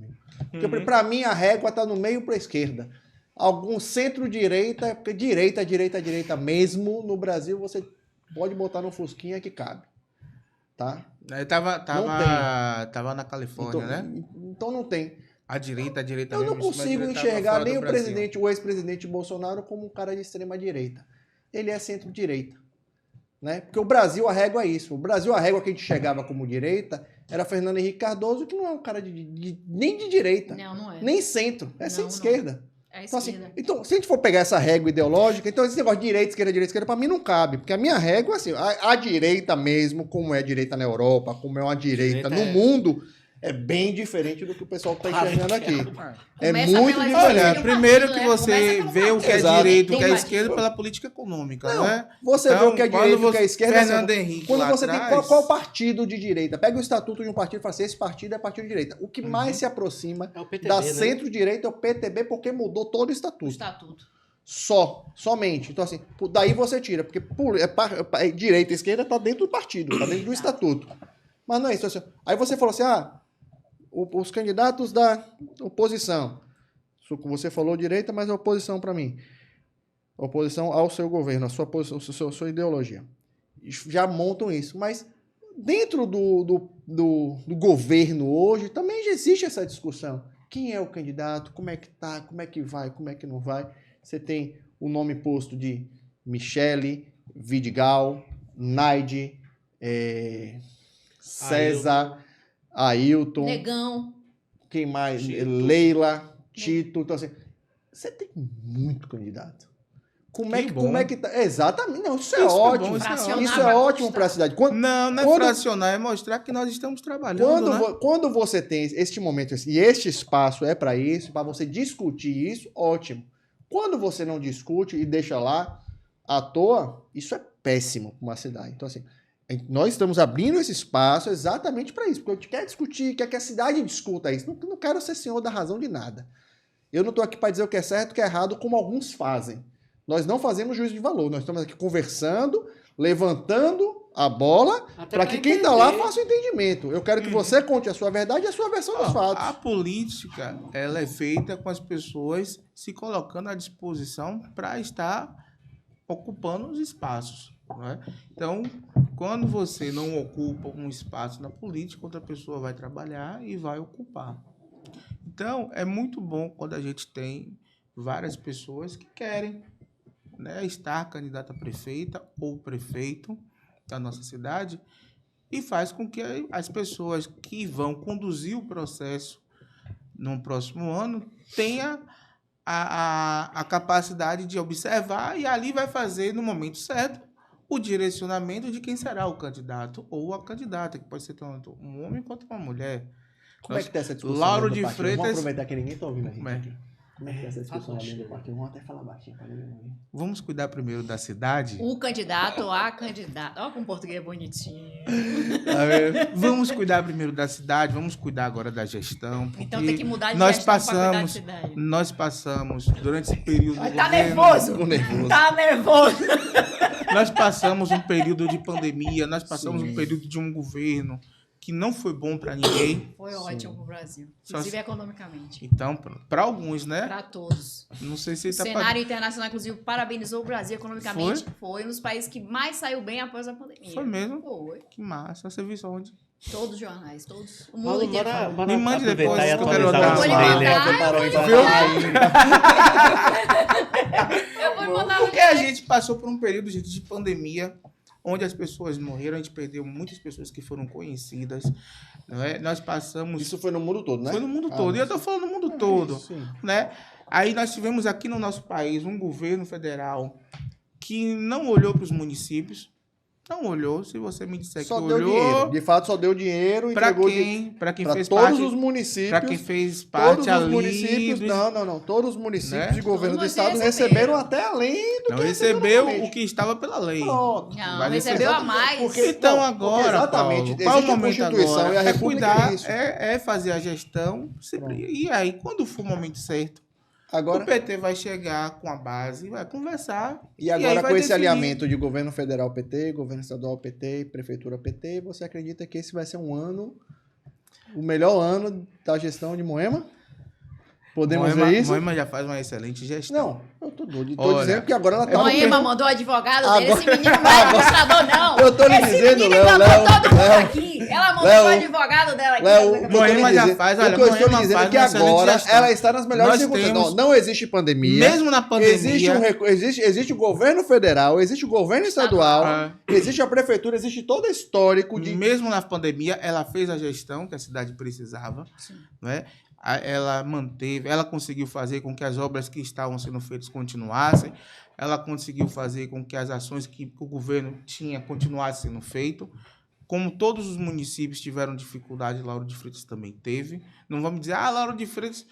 Porque, pra mim, a régua tá no meio pra esquerda. Algum centro-direita, porque direita mesmo, no Brasil, você pode botar no Fusquinha que cabe. Tá? Tava na Califórnia, Então, né? então não tem. A direita Eu não mesmo, mas consigo ele tava enxergar fora nem do o Brasil. presidente, o ex-presidente Bolsonaro como um cara de extrema direita. Ele é centro-direita. Né? Porque o Brasil, a régua é isso. O Brasil, a régua que a gente chegava como direita era Fernando Henrique Cardoso, que não é um cara nem de direita, Não, não é. nem centro. É Não, centro-esquerda. É Então, assim, esquerda. então, se a gente for pegar essa régua ideológica, então esse negócio de direita, esquerda, pra mim não cabe. Porque a minha régua, assim, a direita mesmo, como é a direita na Europa, como é uma direita no mundo, é bem diferente do que o pessoal está enxergando aqui. É Começa muito pela diferente. esquerda. Olha, primeiro que Começa você pelo vê o que é Exato. direito e o que é Tem esquerda pela política econômica, Não, né? você vê o que é quando direita e o que é você- esquerda. Fernando assim, Henrique quando lá você tem atrás- qual partido de direita, pega o estatuto de um partido e fala assim, esse partido é partido de direita. O que mais se aproxima É o PTB, da né? centro-direita é o PTB, porque mudou todo o O estatuto. estatuto. Somente. Então, assim, daí você tira, porque direita e esquerda tá dentro do partido, tá dentro do estatuto. Mas não é isso. Assim, aí você falou assim, os candidatos da oposição. Você falou direita, mas é oposição para mim. Oposição ao seu governo, a sua posição, a sua ideologia. Já montam isso. Mas dentro do governo hoje, também já existe essa discussão. Quem é o candidato? Como é que tá? Como é que vai? Como é que não vai? Você tem o nome posto de Michele, Vidigal, Naide, César, Ailton, Negão. quem mais? Tito. Leila, Tito. Então, assim, você tem muito candidato. Como é Que que, bom. como é que tá? Exatamente. Não, isso é Isso é ótimo. bom, Isso isso é é, ótimo. ótimo para a cidade. Quando, Não é Quando- fracionar, é mostrar que nós estamos trabalhando, né? quando você tem este momento e este espaço é para isso, para você discutir isso, ótimo. Quando você não discute e deixa lá à toa, isso é péssimo para uma cidade. Então, assim, nós estamos abrindo esse espaço exatamente para isso, porque a gente quer discutir, quer que a cidade discuta isso. Não quero ser senhor da razão de nada. Eu não estou aqui para dizer o que é certo, o que é errado, como alguns fazem. Nós não fazemos juízo de valor. Nós estamos aqui conversando, levantando a bola para que quem está lá faça o entendimento. Eu quero que você conte a sua verdade e a sua versão dos fatos. A política, ela é feita com as pessoas se colocando à disposição para estar ocupando os espaços. Não é? Então, quando você não ocupa um espaço na política, outra pessoa vai trabalhar e vai ocupar. Então, é muito bom quando a gente tem várias pessoas que querem, né, estar candidata a prefeita ou prefeito da nossa cidade e faz com que as pessoas que vão conduzir o processo no próximo ano tenham a capacidade de observar e ali vai fazer, no momento certo, o direcionamento de quem será o candidato ou a candidata, que pode ser tanto um homem quanto uma mulher. Como é que tá essa discussão? Lauro dentro do de partido? Freitas... Vamos aproveitar que ninguém está ouvindo a gente Como é? aqui. Como é que tá essa discussão lá dentro do partido? Vamos até falar baixinho para ninguém ouvir. Vamos cuidar primeiro da cidade? O candidato, a candidata. Olha com português bonitinho. Vamos cuidar primeiro da cidade, vamos cuidar agora da gestão. Então tem que mudar de nós gestão pra cuidar da passamos, cidade. nós passamos durante esse período do Tá governo, nervoso! Tô nervoso. Tá nervoso! nós passamos um período de pandemia, nós passamos Sim. um período de um governo que não foi bom para ninguém. Foi ótimo pro Brasil. Só Inclusive economicamente. Então, para alguns, né? Para todos. Não sei se O está cenário internacional, inclusive, parabenizou o Brasil economicamente. Foi um dos países que mais saiu bem após a pandemia. Foi mesmo? Foi. Que massa. Você viu isso onde? Todos os jornais, todos. O mundo Paulo, inteiro. falou. Me mande aproveitar depois e que eu quero atualizar dar o uma trailer. Eu vou mandar no Porque a gente passou por um período, gente, de pandemia, onde as pessoas morreram, a gente perdeu muitas pessoas que foram conhecidas, não é? Nós passamos... Isso foi no mundo todo, né? Foi no mundo todo. E eu tô falando no mundo todo, Sim. né? Aí nós tivemos aqui no nosso país um governo federal que não olhou para os municípios, não olhou. Se você me disser Só que deu dinheiro. olhou, De fato, só deu dinheiro e para entregou quem para fez todos parte, os municípios. para quem fez Todos parte os ali municípios, dos- não. Todos os municípios Né? de governo do Todos estado receberam. receberam até além do não que recebeu normalmente. o que estava pela lei. Pronto. Não, Vai recebeu a mais. Porque- Então Não, agora, porque exatamente, Paulo, qual é o existe a momento Constituição agora? e a É República cuidar, é isso. é fazer a gestão. E aí, quando for o momento certo, Agora, o PT vai chegar com a base, vai conversar. e aí agora vai com esse definir. alinhamento de governo federal PT, governo estadual PT e prefeitura PT, você acredita que esse vai ser um ano, o melhor ano da gestão de Moema? Podemos ver isso? Moema já faz uma excelente gestão. Não, eu tô doido. Tô Olha, dizendo que agora ela tá... Moema mandou o advogado dele. Agora- Esse menino não é administrador, não. Eu tô lhe Esse dizendo, menino Léo, mandou Léo, todo mundo Léo, aqui. Ela mandou Léo, o advogado dela aqui. Léo, Ela- Moema já faz, olha, o que eu estou lhe Moema dizendo é faz que uma excelente agora gestão. ela está nas melhores Nós circunstâncias. temos- Não existe pandemia. Mesmo na pandemia, Existe o governo federal, existe o governo estadual, Ah. existe a prefeitura, existe todo o histórico de... mesmo na pandemia, ela fez a gestão que a cidade precisava, né? Ela manteve, ela conseguiu fazer com que as obras que estavam sendo feitas continuassem, ela conseguiu fazer com que as ações que o governo tinha continuassem sendo feitas. Como todos os municípios tiveram dificuldade, Lauro de Freitas também teve. Não vamos dizer, Lauro de Freitas,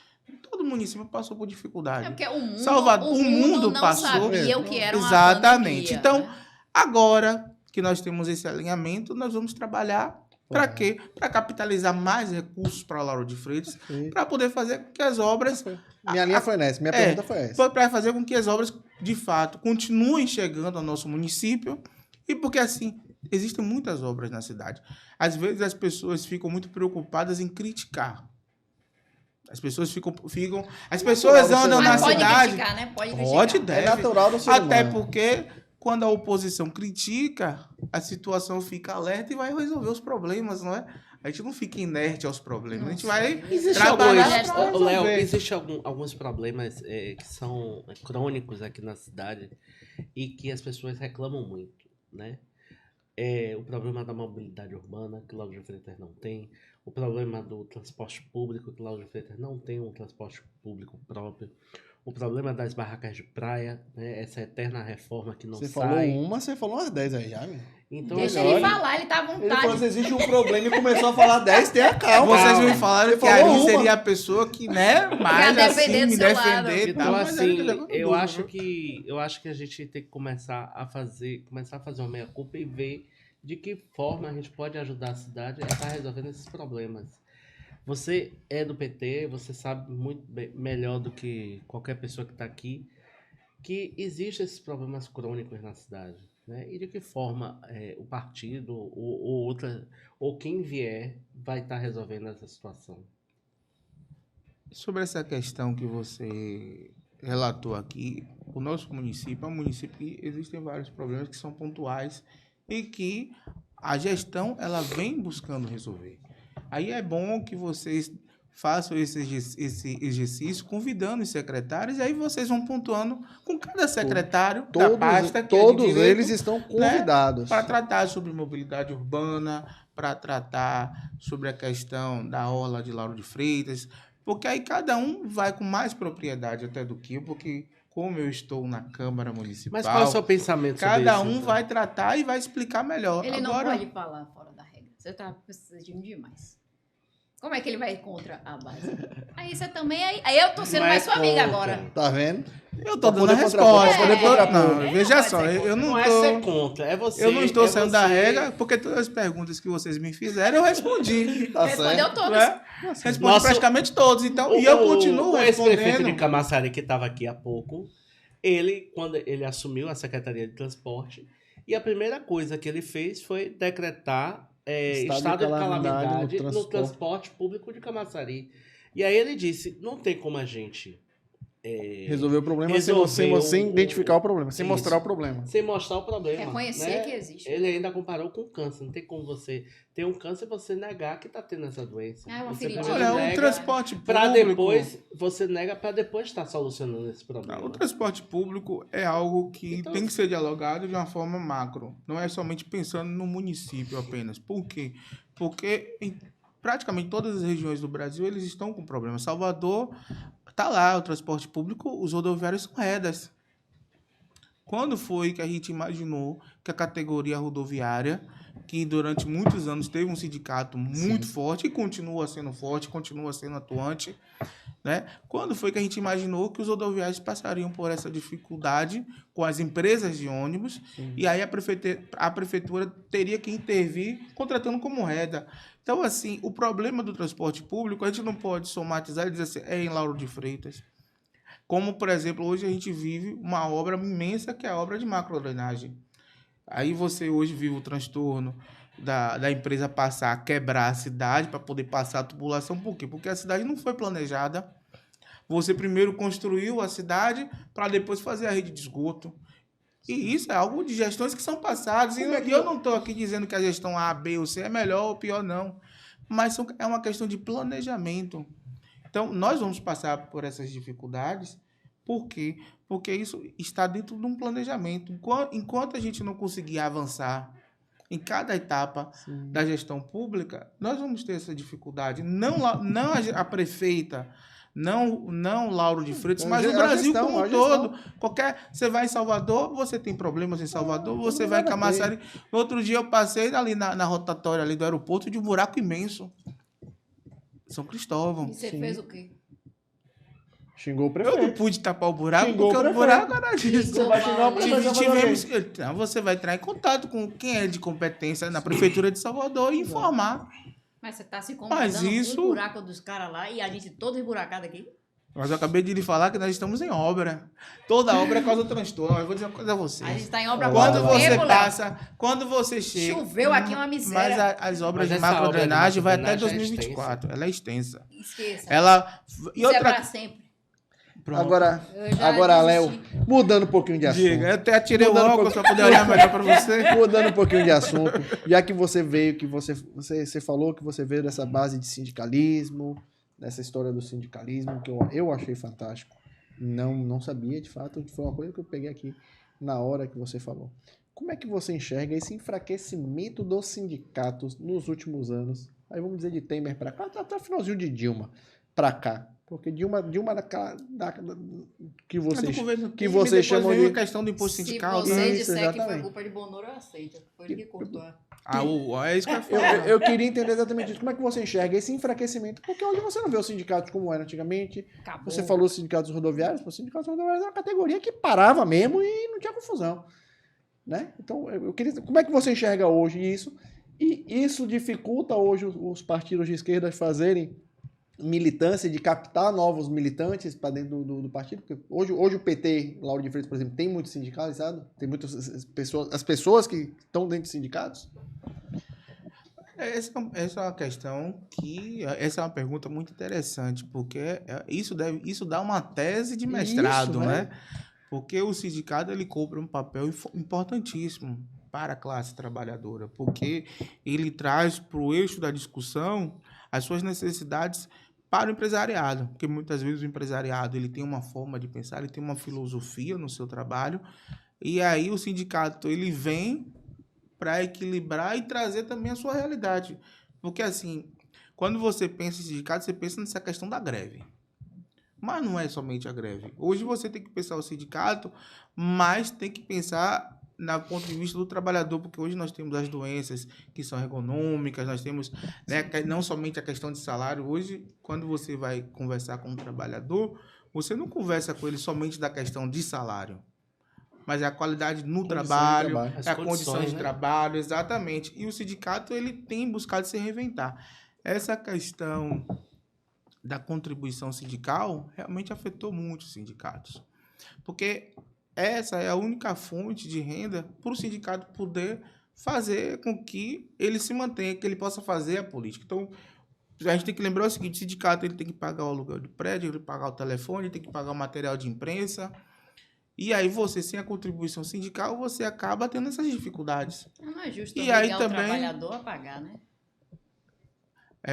todo município passou por dificuldade. É porque o mundo, Salvador- o mundo não passou- sabia o que era uma Exatamente. pandemia, Então, né? agora que nós temos esse alinhamento, nós vamos trabalhar para quê? Para capitalizar mais recursos para Lauro de Freitas, para poder fazer com que as obras, Minha linha foi nessa, minha pergunta foi essa. para fazer com que as obras, de fato, continuem chegando ao nosso município, e porque assim, existem muitas obras na cidade. Às vezes as pessoas ficam muito preocupadas em criticar. As pessoas as pessoas natural do andam ser na Mas pode cidade. criticar, né? Pode Pode, criticar. deve. É natural do ser Até humano. porque quando a oposição critica, a situação fica alerta e vai resolver os problemas, não é? A gente não fica inerte aos problemas. A gente vai Existe trabalhar alguns, pra Ô, Léo, resolver. existe alguns problemas que são crônicos aqui na cidade e que as pessoas reclamam muito, né? O problema da mobilidade urbana, que Lauro de Freitas não tem. O problema do transporte público, que Lauro de Freitas não tem um transporte público próprio. O problema das barracas de praia, né? Essa eterna reforma que não Você sai. falou uma, você falou umas 10 aí já, meu. Então, Deixa olha, ele falar, ele tá à Ele falou vontade. que existe um problema e começou a falar 10, tenha calma. Vocês Calma. me falaram Você que a falou Ari uma. seria a pessoa que, né, mais Quer assim, defender do me seu lado. defender e Então, tal. Mas assim, ele jogou eu duro, acho viu? que a gente tem que começar a fazer uma meia-culpa e ver de que forma a gente pode ajudar a cidade a estar resolvendo esses problemas. Você é do PT, você sabe muito melhor do que qualquer pessoa que está aqui que existem esses problemas crônicos na cidade, né? E de que forma o partido ou quem vier vai estar resolvendo essa situação? Sobre essa questão que você relatou aqui, o nosso município é um município que existem vários problemas que são pontuais e que a gestão ela vem buscando resolver. Aí é bom que vocês façam esse exercício convidando os secretários e aí vocês vão pontuando com cada secretário da pasta que todos é de direito, eles estão convidados. para tratar sobre mobilidade urbana, para tratar sobre a questão da orla de Lauro de Freitas, porque aí cada um vai com mais propriedade até do que eu, porque como eu estou na Câmara Municipal, Mas qual é o seu pensamento sobre isso? cada um vai tratar e vai explicar melhor. Ele não Agora, pode falar fora da regra. Você tá precisando demais. Como é que ele vai contra a base? Aí você também... Aí eu tô sendo Não é mais sua amiga contra. agora. Tá vendo? eu tô Pra dando a poder resposta. contrapor, pra poder contrapor. Não, Ele veja não só, vai ser eu Não não é ser tô... contra, é você. Eu não estou é saindo da você- regra, porque todas as perguntas que vocês me fizeram, eu respondi. Tá Respondeu certo. todas. Né? Respondi Nosso- praticamente todos. Então, e eu continuo O ex-prefeito de respondendo. Camaçari, que estava aqui há pouco, ele, quando ele assumiu a Secretaria de Transporte, e a primeira coisa que ele fez foi decretar estado de calamidade no transporte público de Camaçari. E aí ele disse, não tem como a gente Resolver o problema Resolver sem identificar o problema, sem Isso. mostrar o problema. sem mostrar o problema. Reconhecer né? que existe. Ele ainda comparou com câncer. Não tem como você ter um câncer e você negar que está tendo essa doença. Ah, é uma Você feridinha. primeiro Olha, o nega transporte pra público... depois, você nega para depois estar solucionando esse problema. O transporte público é algo que Então, tem que ser dialogado de uma forma macro. Não é somente pensando no município apenas. Por quê? Porque em praticamente todas as regiões do Brasil eles estão com problemas. Salvador está lá, o transporte público, os rodoviários são redas. Quando foi que a gente imaginou que a categoria rodoviária, que durante muitos anos teve um sindicato muito forte e continua sendo forte, continua sendo atuante, né? Quando foi que a gente imaginou que os rodoviários passariam por essa dificuldade com as empresas de ônibus e aí a prefeitura teria que intervir contratando como reda. Então, assim, o problema do transporte público, a gente não pode somatizar e dizer assim, é em Lauro de Freitas. Como, por exemplo, hoje a gente vive uma obra imensa que é a obra de macrodrenagem. Aí você hoje vive o transtorno da empresa passar a quebrar a cidade para poder passar a tubulação. Por quê? Porque a cidade não foi planejada. Você primeiro construiu a cidade para depois fazer a rede de esgoto. E isso é algo de gestões que são passadas. E eu não estou aqui dizendo que a gestão A, B ou C é melhor ou pior, não. Mas é uma questão de planejamento. Então, nós vamos passar por essas dificuldades. Por quê? Porque isso está dentro de um planejamento. Enquanto a gente não conseguir avançar em cada etapa da gestão pública, nós vamos ter essa dificuldade. Não a prefeita, não Lauro de Freitas, mas o Brasil como um todo. Você vai em Salvador, você tem problemas em Salvador, você vai em Camaçari. No outro dia eu passei ali na rotatória ali do aeroporto de um buraco imenso. São Cristóvão. E você fez o quê? Xingou o Eu prefeito. não pude tapar o buraco, Xingou porque o o buraco era disso. Você vai xingar o prefeito, Tivemos, então, você vai entrar em contato com quem é de competência na Prefeitura de Salvador e informar. Mas você tá se Mas incomodando isso- com o buraco dos caras lá e a gente todo emburacado aqui? Mas eu acabei de lhe falar que nós estamos em obra. Toda obra causa transtorno. Eu vou dizer uma coisa a A gente vocês. tá em obra há Quando quanto você tempo, Léo? passa, quando você chega... Choveu aqui uma miséria. Mas as obras Mas de essa obra de macrodrenagem vai até macrodrenagem é 2024. Ela é extensa. Esqueça. Ela... E Isso é outra... pra sempre. Pronto. Agora, Eu já agora Léo, desisti. mudando um pouquinho de assunto. Diga, eu até tirei o Mudando um óculos para poder olhar melhor para você. Mudando um pouquinho de assunto, já que você veio, que você falou que você veio dessa base de sindicalismo, dessa história do sindicalismo, que eu achei fantástico. Não sabia, de fato, foi uma coisa que eu peguei aqui na hora que você falou. Como é que você enxerga esse enfraquecimento dos sindicatos nos últimos anos? Aí vamos dizer de Temer para cá, até o finalzinho de Dilma para cá. Porque Dilma que vocês Depois chamam veio de... a questão do imposto Se sindical. você Isso, disser que foi exatamente. culpa de Bonoro, eu aceito. Foi ele que cortou. É isso que eu ia falar. Eu queria entender exatamente isso. Como é que você enxerga esse enfraquecimento? Porque hoje você não vê os sindicatos como era antigamente. Acabou. Você falou os sindicatos rodoviários. Os sindicatos rodoviários é uma categoria que parava mesmo e não tinha confusão. Né? Então, eu queria... Como é que você enxerga hoje isso? E isso dificulta hoje os partidos de esquerda fazerem militância, de captar novos militantes para dentro do partido? Porque hoje o PT, Lauro de Freitas, por exemplo, tem muito sindicalizado? Tem muitas pessoas, as pessoas que estão dentro de sindicatos? Essa é uma questão essa é uma pergunta muito interessante, porque isso dá uma tese de mestrado, Isso, né? Porque o sindicato ele cumpre um papel importantíssimo para a classe trabalhadora, porque ele traz para o eixo da discussão as suas necessidades para o empresariado, porque muitas vezes o empresariado ele tem uma forma de pensar, ele tem uma filosofia no seu trabalho, e aí o sindicato ele vem para equilibrar e trazer também a sua realidade. Porque, assim, quando você pensa em sindicato, você pensa nessa questão da greve. Mas não é somente a greve. Hoje você tem que pensar o sindicato, mas tem que pensar do ponto de vista do trabalhador, porque hoje nós temos as doenças que são ergonômicas, nós temos, né, não somente a questão de salário. Hoje, quando você vai conversar com um trabalhador, você não conversa com ele somente da questão de salário, mas é a qualidade no trabalho, é a condição de trabalho, exatamente. E o sindicato ele tem buscado se reinventar. Essa questão da contribuição sindical realmente afetou muito os sindicatos, porque essa é a única fonte de renda para o sindicato poder fazer com que ele se mantenha, que ele possa fazer a política. Então, a gente tem que lembrar o seguinte: o sindicato ele tem que pagar o aluguel do prédio, ele tem que pagar o telefone, ele tem que pagar o material de imprensa. E aí você, sem a contribuição sindical, você acaba tendo essas dificuldades. Não é justo e obrigar aí o também, trabalhador a pagar, né?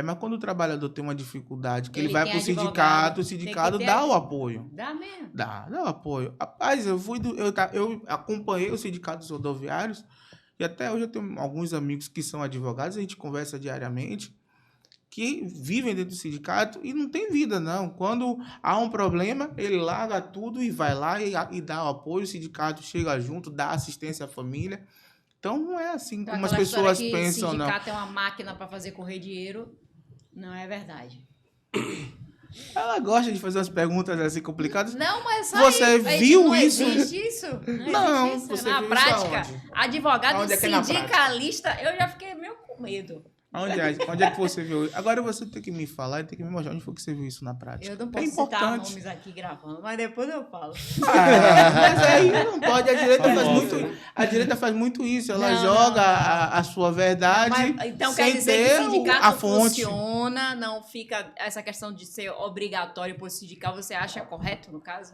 Mas quando o trabalhador tem uma dificuldade, que ele Ele vai tem para o advogado, sindicato dá o apoio. Dá mesmo. Dá o apoio. Rapaz, eu acompanhei o sindicato dos rodoviários, e até hoje eu tenho alguns amigos que são advogados, a gente conversa diariamente, que vivem dentro do sindicato e não tem vida, não. Quando há um problema, ele larga tudo e vai lá e dá o apoio, o sindicato chega junto, dá assistência à família. Então, não é assim Então, como as aquela história pessoas que pensam, não. sindicato é uma máquina para fazer correr dinheiro, não é verdade. Ela gosta de fazer umas perguntas assim complicadas. Não, mas Você viu não isso? Existe isso? Não, existe isso. você Na viu prática, isso aonde? advogado Aonde é que é na sindicalista, eu já fiquei meio com medo. Onde é que você viu isso? Agora você tem que me falar, tem que me mostrar onde foi que você viu isso na prática. Eu não posso citar nomes aqui gravando, mas depois eu falo. Mas aí não pode, a direita faz muito isso, ela joga a sua verdade então sem quer dizer ter que o sindicato a fonte. funciona, não fica essa questão de ser obrigatório por sindical, você acha correto no caso?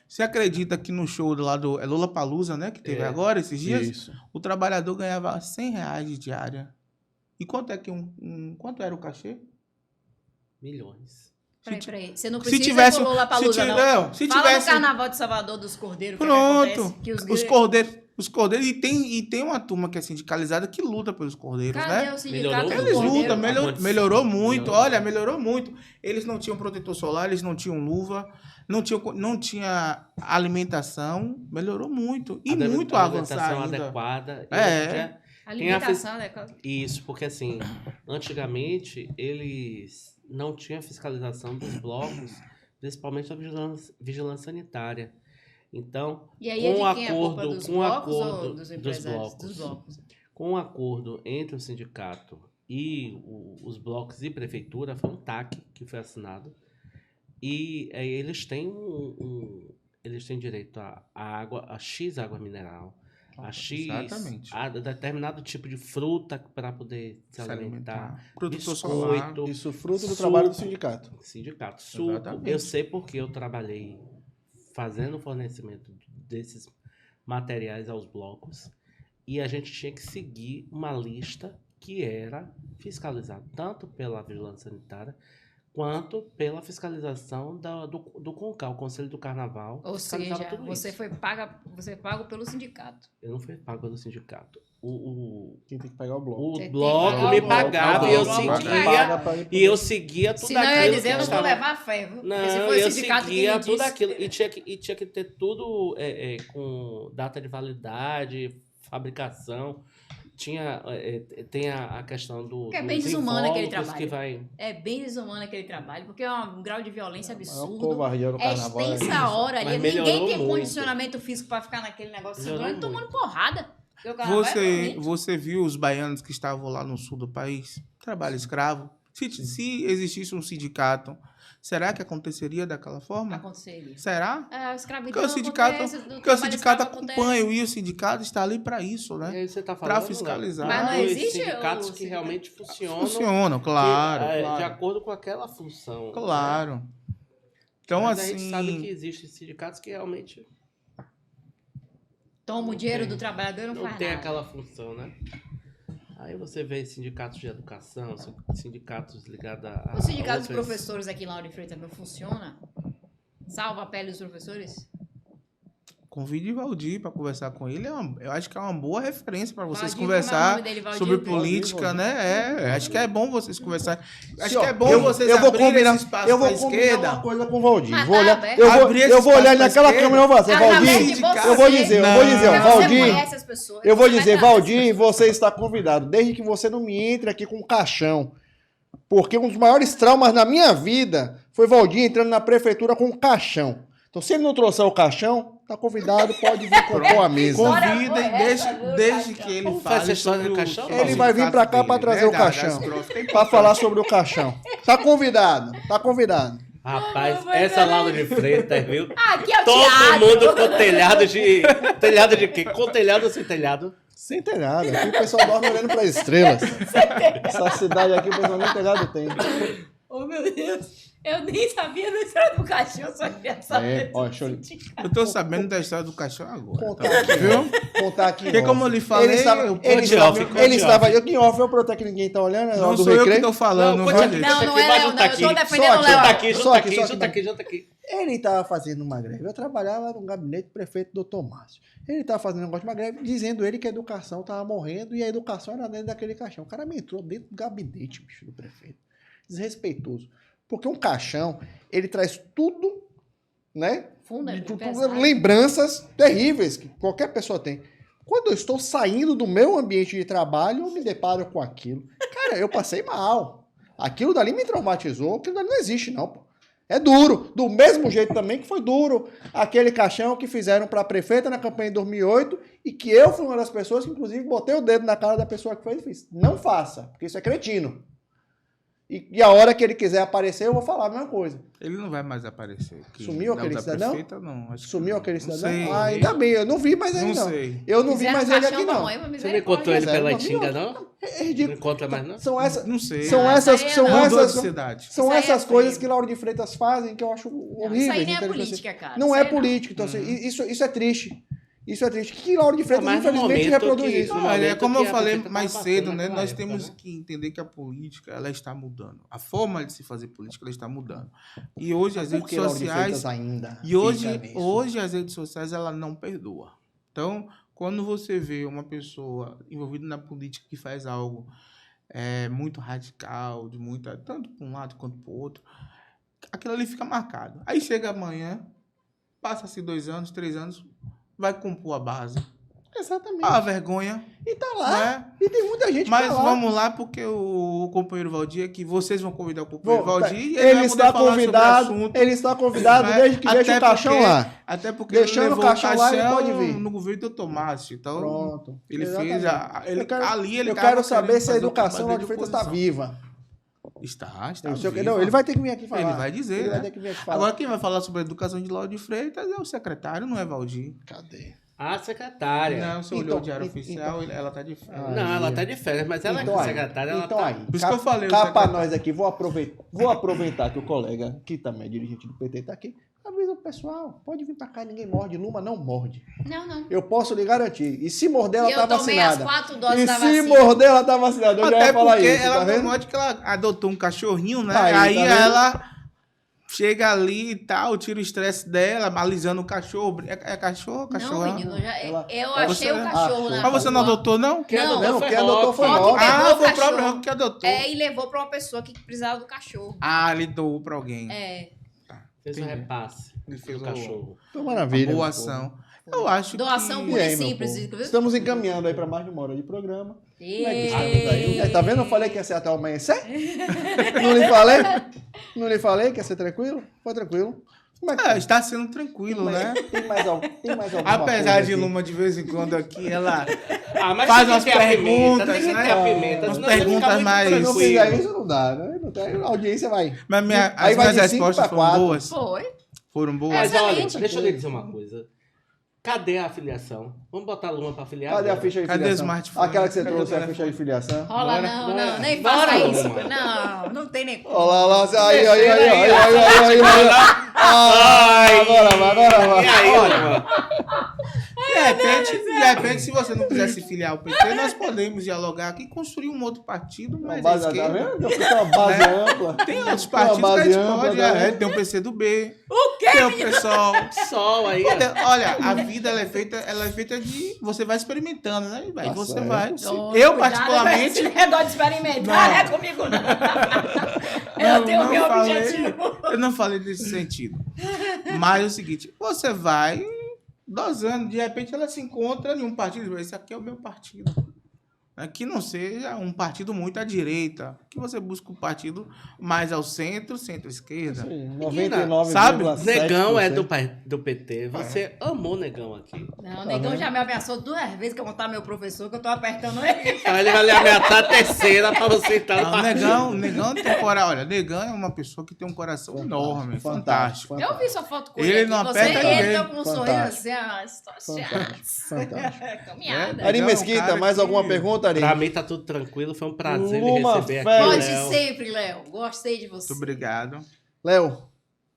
Você acredita que no show do lado Lollapalooza, né, que teve agora, esses dias, Isso. o trabalhador ganhava R$100 de diária. E quanto é que quanto era o cachê? Milhões. Peraí. Você não Se precisa tivesse, ir pro Lollapalooza, não. Se Fala tivesse, do Carnaval de Salvador dos Cordeiros, pronto, que acontece, que os cordeiros e tem uma turma que é sindicalizada que luta pelos cordeiros, Cadê né? o sindicato Eles do lutam, Cordeiro? melhorou muito, olha, melhorou muito. Eles não tinham protetor solar, eles não tinham luva, não tinha alimentação, melhorou muito e muito avançado ainda. Adequada. A limitação adequada. Isso, porque assim, antigamente eles não tinham fiscalização dos blocos, principalmente a vigilância sanitária. Então, e aí com é de quem acordo, é dos com blocos acordo ou dos empresários? dos blocos, Dos blocos. com um acordo entre o sindicato e os blocos e prefeitura, foi um TAC que foi assinado, e eles têm eles têm direito a água, a X água mineral, a X, exatamente, a determinado tipo de fruta para poder se alimentar, produtor biscoito, solar. Isso fruto do trabalho do sindicato. Suco. Exatamente. Eu sei porque eu trabalhei fazendo o fornecimento desses materiais aos blocos e a gente tinha que seguir uma lista que era fiscalizada tanto pela vigilância sanitária quanto pela fiscalização do CONCAR, o Conselho do Carnaval. Ou seja, você foi pago pelo sindicato. Eu não fui pago pelo sindicato. Quem tem que pagar o bloco. O bloco me pagava e eu seguia tudo aquilo. Senão eu ia dizer, eu não vou levar fé, viu? Não, eu seguia tudo aquilo. E tinha que ter tudo com data de validade, fabricação. Tem a questão do. É bem desumano aquele trabalho. Que é bem desumano aquele trabalho, porque é um grau de violência absurdo. Covardia no carnaval. É extensa a hora ali. Ninguém tem muito condicionamento físico pra ficar naquele negócio segurando, tomando porrada. Você viu os baianos que estavam lá no sul do país? Trabalho escravo. Se existisse um sindicato, será que aconteceria daquela forma? Aconteceria. Será? A escravidão Porque o sindicato, acontece, porque o sindicato acontece. acompanha e o sindicato está ali para isso, E né? aí você tá Para falando, fiscalizar. Mas não dos existe sindicatos o que sindicato? realmente funcionam. Funcionam, claro, de claro. acordo com aquela função. né? Claro. Então, Mas assim... a gente sabe que existem sindicatos que realmente Toma o dinheiro do trabalhador e não não faz tem nada. aquela função, né? Aí você vê sindicatos de educação, sindicatos ligados a O sindicato dos outras- professores aqui em Lauro de Freitas também funciona? Salva a pele dos professores? Convide Valdir para conversar com ele. Eu acho que é uma boa referência para vocês Valdir, como é o conversar nome dele, Valdir? sobre Valdir, política, Valdir. né? Acho que é bom vocês conversarem. Acho Ó, que é bom vocês abrirem esse espaço eu vou para a combinar esquerda. uma coisa com o Valdir. Mas Vou tá olhar, aberto. Abrir esse eu vou olhar espaço pra naquela esquerda. câmera e vou fazer, Através Valdir, de você. eu vou dizer, Você Valdir, conhece as pessoas. eu vou Você dizer, vai dar- Valdir, você está convidado, desde que você não me entre aqui com um caixão. Porque um dos maiores traumas na minha vida foi Valdir entrando na prefeitura com um caixão. Então, se ele não trouxer o caixão, tá convidado, pode vir compor a mesa. História Convidem, foi essa, viu, desde Caixão? que ele Como foi essa fale história sobre do o caixão? sobre Ele o vai vir pra cá sindicato pra dele. trazer o Verdade, caixão. as trocas. Pra falar sobre o caixão. Tá convidado, tá convidado. Rapaz, Mas essa aí- Lauro de Freitas, viu? Aqui é o Todo teatro. mundo com telhado de... Telhado de quê? Com telhado ou sem telhado? Sem telhado. Aqui o pessoal dorme olhando para as estrelas. Essa cidade aqui o pessoal nem telhado tem. Oh, meu Deus. Eu nem sabia da história do cachorro, só queria saber. ó, deixa eu- Eu tô sabendo da história do caixão agora. Contar Tá? aqui, Viu? Contar aqui. Porque em como eu off. lhe falei, ele estava, eu- ele Conte estava, off, ele conte estava, off. eu que em off, eu pro até que ninguém tá olhando, Não do sou eu que recreio. tô falando, Não, viu, conte aqui. gente? Não, não Aqui, é mas Léo, não não. tá Eu tô aqui. defendendo Só o aqui, Léo. Junta tá aqui, Só junta aqui, aqui, só junta aqui. aqui, junta aqui. Ele estava fazendo uma greve. Eu trabalhava no gabinete do prefeito Dr. Márcio. Ele estava fazendo um negócio de uma greve, dizendo ele que a educação estava morrendo e a educação era dentro daquele caixão. O cara me entrou dentro do gabinete, bicho, do prefeito. Desrespeitoso. Porque um caixão, ele traz tudo, né? Funda, de pesado. lembranças terríveis que qualquer pessoa tem. Quando eu estou saindo do meu ambiente de trabalho, eu me deparo com aquilo. Cara, eu passei mal. Aquilo dali me traumatizou. Aquilo dali não existe, não, pô. É duro. Do mesmo jeito também que foi duro aquele caixão que fizeram para a prefeita na campanha de 2008 e que eu fui uma das pessoas que, inclusive, botei o dedo na cara da pessoa que fez e fiz. Não faça, porque isso é cretino. E a hora que ele quiser aparecer, eu vou falar a mesma coisa. Ele não vai mais aparecer. aqui. Sumiu aquele da cidadão? prefeita, não. Acho que Sumiu não. aquele Não cidadão? sei. Ah, ainda bem, eu não vi mais ele Não não. sei. Eu não vi Fizeram mais ele caixão aqui pra não. mãe, mas Você me encontrou misericórdia. ele Mas é, pela não, Itinga, não. não? É Não ridículo. encontra mais, não? São essas, Não sei. são Ah, essas, isso aí é são não. Mudou de essas, cidade. são Isso aí é essas coisas feio. que Lauro de Freitas fazem que eu acho Não, horríveis. isso aí nem é entendeu? política, cara. Não Isso é aí política. Então, assim, isso é triste. Isso é triste. Que Lauro de Freitas, mas no infelizmente, momento reproduz que- isso. no Olha, momento como que eu a falei prefeita mais tava cedo, passando né? naquela Nós época, temos né? que entender que a política, ela está mudando. A forma de se fazer política, ela está mudando. E hoje as Por redes que Lauro de sociais... Freitas ainda E hoje, fica nisso? hoje as redes sociais, ela não perdoa. Então, quando você vê uma pessoa envolvida na política que faz algo muito radical, de muita, tanto para um lado quanto para o outro, aquilo ali fica marcado. Aí chega amanhã, passa-se 2 anos, 3 anos, vai compor a base. Exatamente. Ah, vergonha, E tá lá. né? E tem muita gente Mas que tá lá. vamos lá, porque o companheiro Valdir aqui, vocês vão convidar o companheiro Vou, Valdir e ele vai está poder falar convidado, sobre o assunto. ele está convidado Né? desde que deixa Até o caixão porque- lá. Até porque Deixando ele o levou caixão lá, ele pode vir. no governo do Tomás. Então, Pronto. ele Exatamente. fez Eu quero- ali ele eu tava quero saber querendo se a fazer o educação trabalho Lauro de de Freitas está oposição. viva. Está Eu sei o que- viva. não, ele vai ter que vir aqui falar. Ele vai dizer, Ele vai né? ter que vir aqui falar. Agora, quem vai falar sobre a educação de Lauro de Freitas é o secretário, não é Valdir. Cadê? A secretária. Não, você olhou Então, o diário então- oficial, ela tá de férias. Ah, Não, ela tá de férias, mas ela Então é aí, secretária, ela então tá... aí. Por isso que eu falei, o Cá pra secretário. nós aqui, vou aproveitar que o colega, que também é dirigente do PT, tá aqui. Avisa o pessoal, pode vir pra cá, ninguém morde. Luma não morde. Não. Eu posso lhe garantir. E se morder, ela E tá eu tomei as vacinada. 4 doses E da se vacina. morder, ela tá vacinada. Eu já Até ia falar porque isso, ela tá não vendo? morde que ela adotou um cachorrinho, né? Aí, Aí tá vendo? ela chega ali e tal, tira o estresse dela, alisando o cachorro. É cachorro ou cachorro? Não, menino, Ela- eu achei Você- o cachorro na Mas você não rua. adotou, não? Quem Não, adotou Não, foi quem adotou foi Rock. Rock Rock. pegou Ah, o foi o próprio cachorro. Rock que adotou. É, e levou pra uma pessoa que precisava do cachorro. Ah, ele doou pra alguém. É. Fez um Entendi. repasse Ele fez do o- cachorro. Foi maravilha. Boa meu povo. ação. Eu acho Doação que... E aí, meu simples, povo? inclusive. Estamos encaminhando aí para mais de 1 hora de programa. Como é que estamos Ei. aí? Tá vendo? Eu falei que ia ser até o amanhecer? Não lhe falei? Não lhe falei que ia ser tranquilo? Foi tranquilo. Como é que tá? Está sendo tranquilo, né? Tem mais alguma Apesar coisa de aqui? Luma, de vez em quando aqui, ela Mas faz tem umas que ter a pimenta, perguntas, tem que né? ter a pimenta, Umas senão você fica perguntas muito mais- Se não tranquilo. fizer isso, não dá, né? Não tem, a audiência vai. Mas Aí as vai minhas de 5 respostas pra foram 4. boas. Foi. Foram boas. Mas olha, Excelente. deixa eu lhe dizer uma coisa. Cadê a afiliação? Vamos botar a Luma pra afiliar? Cadê a agora? ficha de Cadê o filiação? smartphone? Aquela que você Cadê trouxe, o a ficha de filiação? Rola Bora, não, bora. não, nem Bora, faça Luma. isso. Não tem nem como. Olha lá, aí. Agora vai. E aí, Olha, Luma? De repente, se você não quiser se filiar ao PT, nós podemos dialogar aqui e construir um outro partido, Uma mas à base, tá esquerda. vendo? Tem uma base ampla. Tem outros Uma partidos que a base gente ampla, pode. né? Tem o PCdoB, O quê? tem o PSOL. Sol aí. Olha, a vida ela é feita de. Você vai experimentando, né? Aí Tá você certo. vai. Ô, Eu, cuidado particularmente. com esse negócio de experimentar, não é comigo, não. Eu tenho meu objetivo. Eu não falei nesse sentido. Mas é o seguinte: você vai dosando, de repente ela se encontra em um partido. Esse aqui é o meu partido. Que não seja um partido muito à direita. Que você busca um partido mais ao centro, centro-esquerda. 99,7%. Sabe? Negão é do PT. Você amou Negão aqui. Não, o Negão já me ameaçou 2 vezes que eu vou montar meu professor, que eu tô apertando ele. Então ele vai lhe ameaçar a terceira pra você entrar no Não, partido. Negão tem coração. Olha, Negão é uma pessoa que tem um coração enorme, fantástico. Eu vi sua foto com Ele ele. não aqui, aperta você e ele ninguém. estão com um sorriso Fantástico. assim, ah, estou Fantástico. caminhada. Ari Negão é um Mesquita, cara mais que- alguma pergunta, Ari? Pra mim tá tudo tranquilo. Foi um prazer lhe Luma receber Félix. aqui, Pode Léo. sempre, Léo. Gostei de você. Muito obrigado. Léo,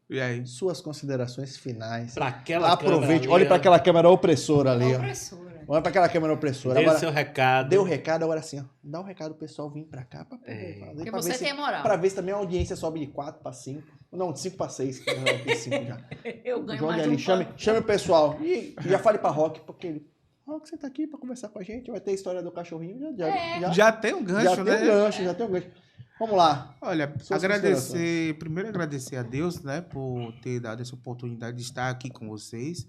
E aí? suas considerações finais. Pra aquela Aproveite, câmera olhe ali, para ó. aquela câmera opressora ali, ó. Opressora. Olha para aquela câmera opressora. Dê o Agora, seu recado. dê o recado agora assim, ó. Dá o recado pro pessoal vir pra cá pra poder É. fazer. Porque pra você ver se- tem moral. Pra ver se também a audiência sobe de 4 pra 5. Não, de 5 pra 6. Que já tem 5 já. Eu ganho Jogue mais ali, um chame o pessoal. E já fale pra Rock, porque ele. Rock, você tá aqui pra conversar com a gente. Vai ter a história do cachorrinho. Já tem um gancho, já tem né? um gancho, já tem um gancho. Vamos lá. Olha, Suas primeiro agradecer a Deus, né, por ter dado essa oportunidade de estar aqui com vocês.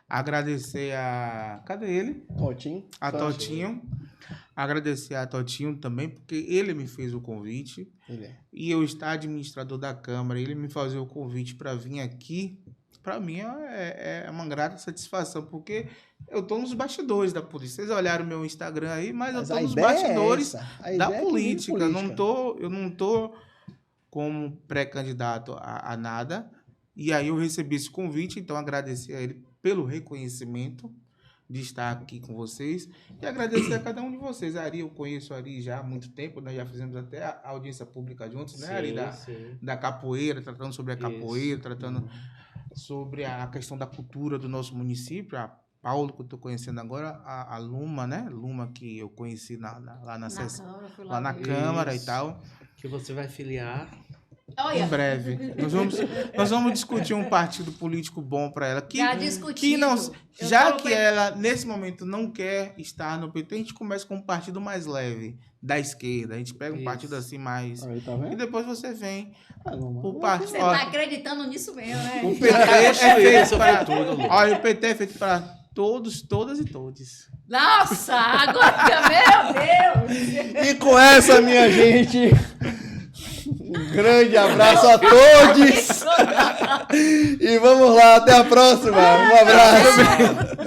Agradecer a... Cadê ele? Totinho. A Totinho. Agradecer a Totinho também, porque ele me fez o convite. Ele é. E eu estar administrador da Câmara, ele me fazer o convite para vir aqui, para mim é uma grata satisfação, porque eu estou nos bastidores da polícia. Vocês olharam meu Instagram aí, mas eu Mas estou a nos ideia é bastidores essa. A da ideia é que vire política. Eu não tô como pré-candidato a nada. E aí eu recebi esse convite, então agradecer a ele pelo reconhecimento de estar aqui com vocês e agradecer a cada um de vocês. A Ari, eu conheço a Ari já há muito tempo, nós já fizemos até a audiência pública juntos, né, Ari? Sim. Da capoeira, tratando sobre a Isso. capoeira, tratando sobre a questão da cultura do nosso município. A Paulo, que eu estou conhecendo agora, a Luma, né? Luma, que eu conheci lá na Câmara, fui lá na ver. Câmara e Isso. tal. Que você vai filiar. Olha, Em breve. Nós vamos discutir um partido político bom para ela. já Que discutido. não, Eu já falo que pra- ela, nesse momento, não quer estar no PT, a gente começa com um partido mais leve, da esquerda. A gente pega um Isso. partido assim mais... Aí, tá E vendo? depois você vem Ah, não, pro mano. partido... Você tá acreditando nisso mesmo, né? O PT é feito Seu para... futuro, Lu. Olha, o PT é feito para todos, todas e todes. Nossa, agora, meu Deus! E com essa, minha gente, um grande abraço a todos. E vamos lá, até a próxima. Um abraço.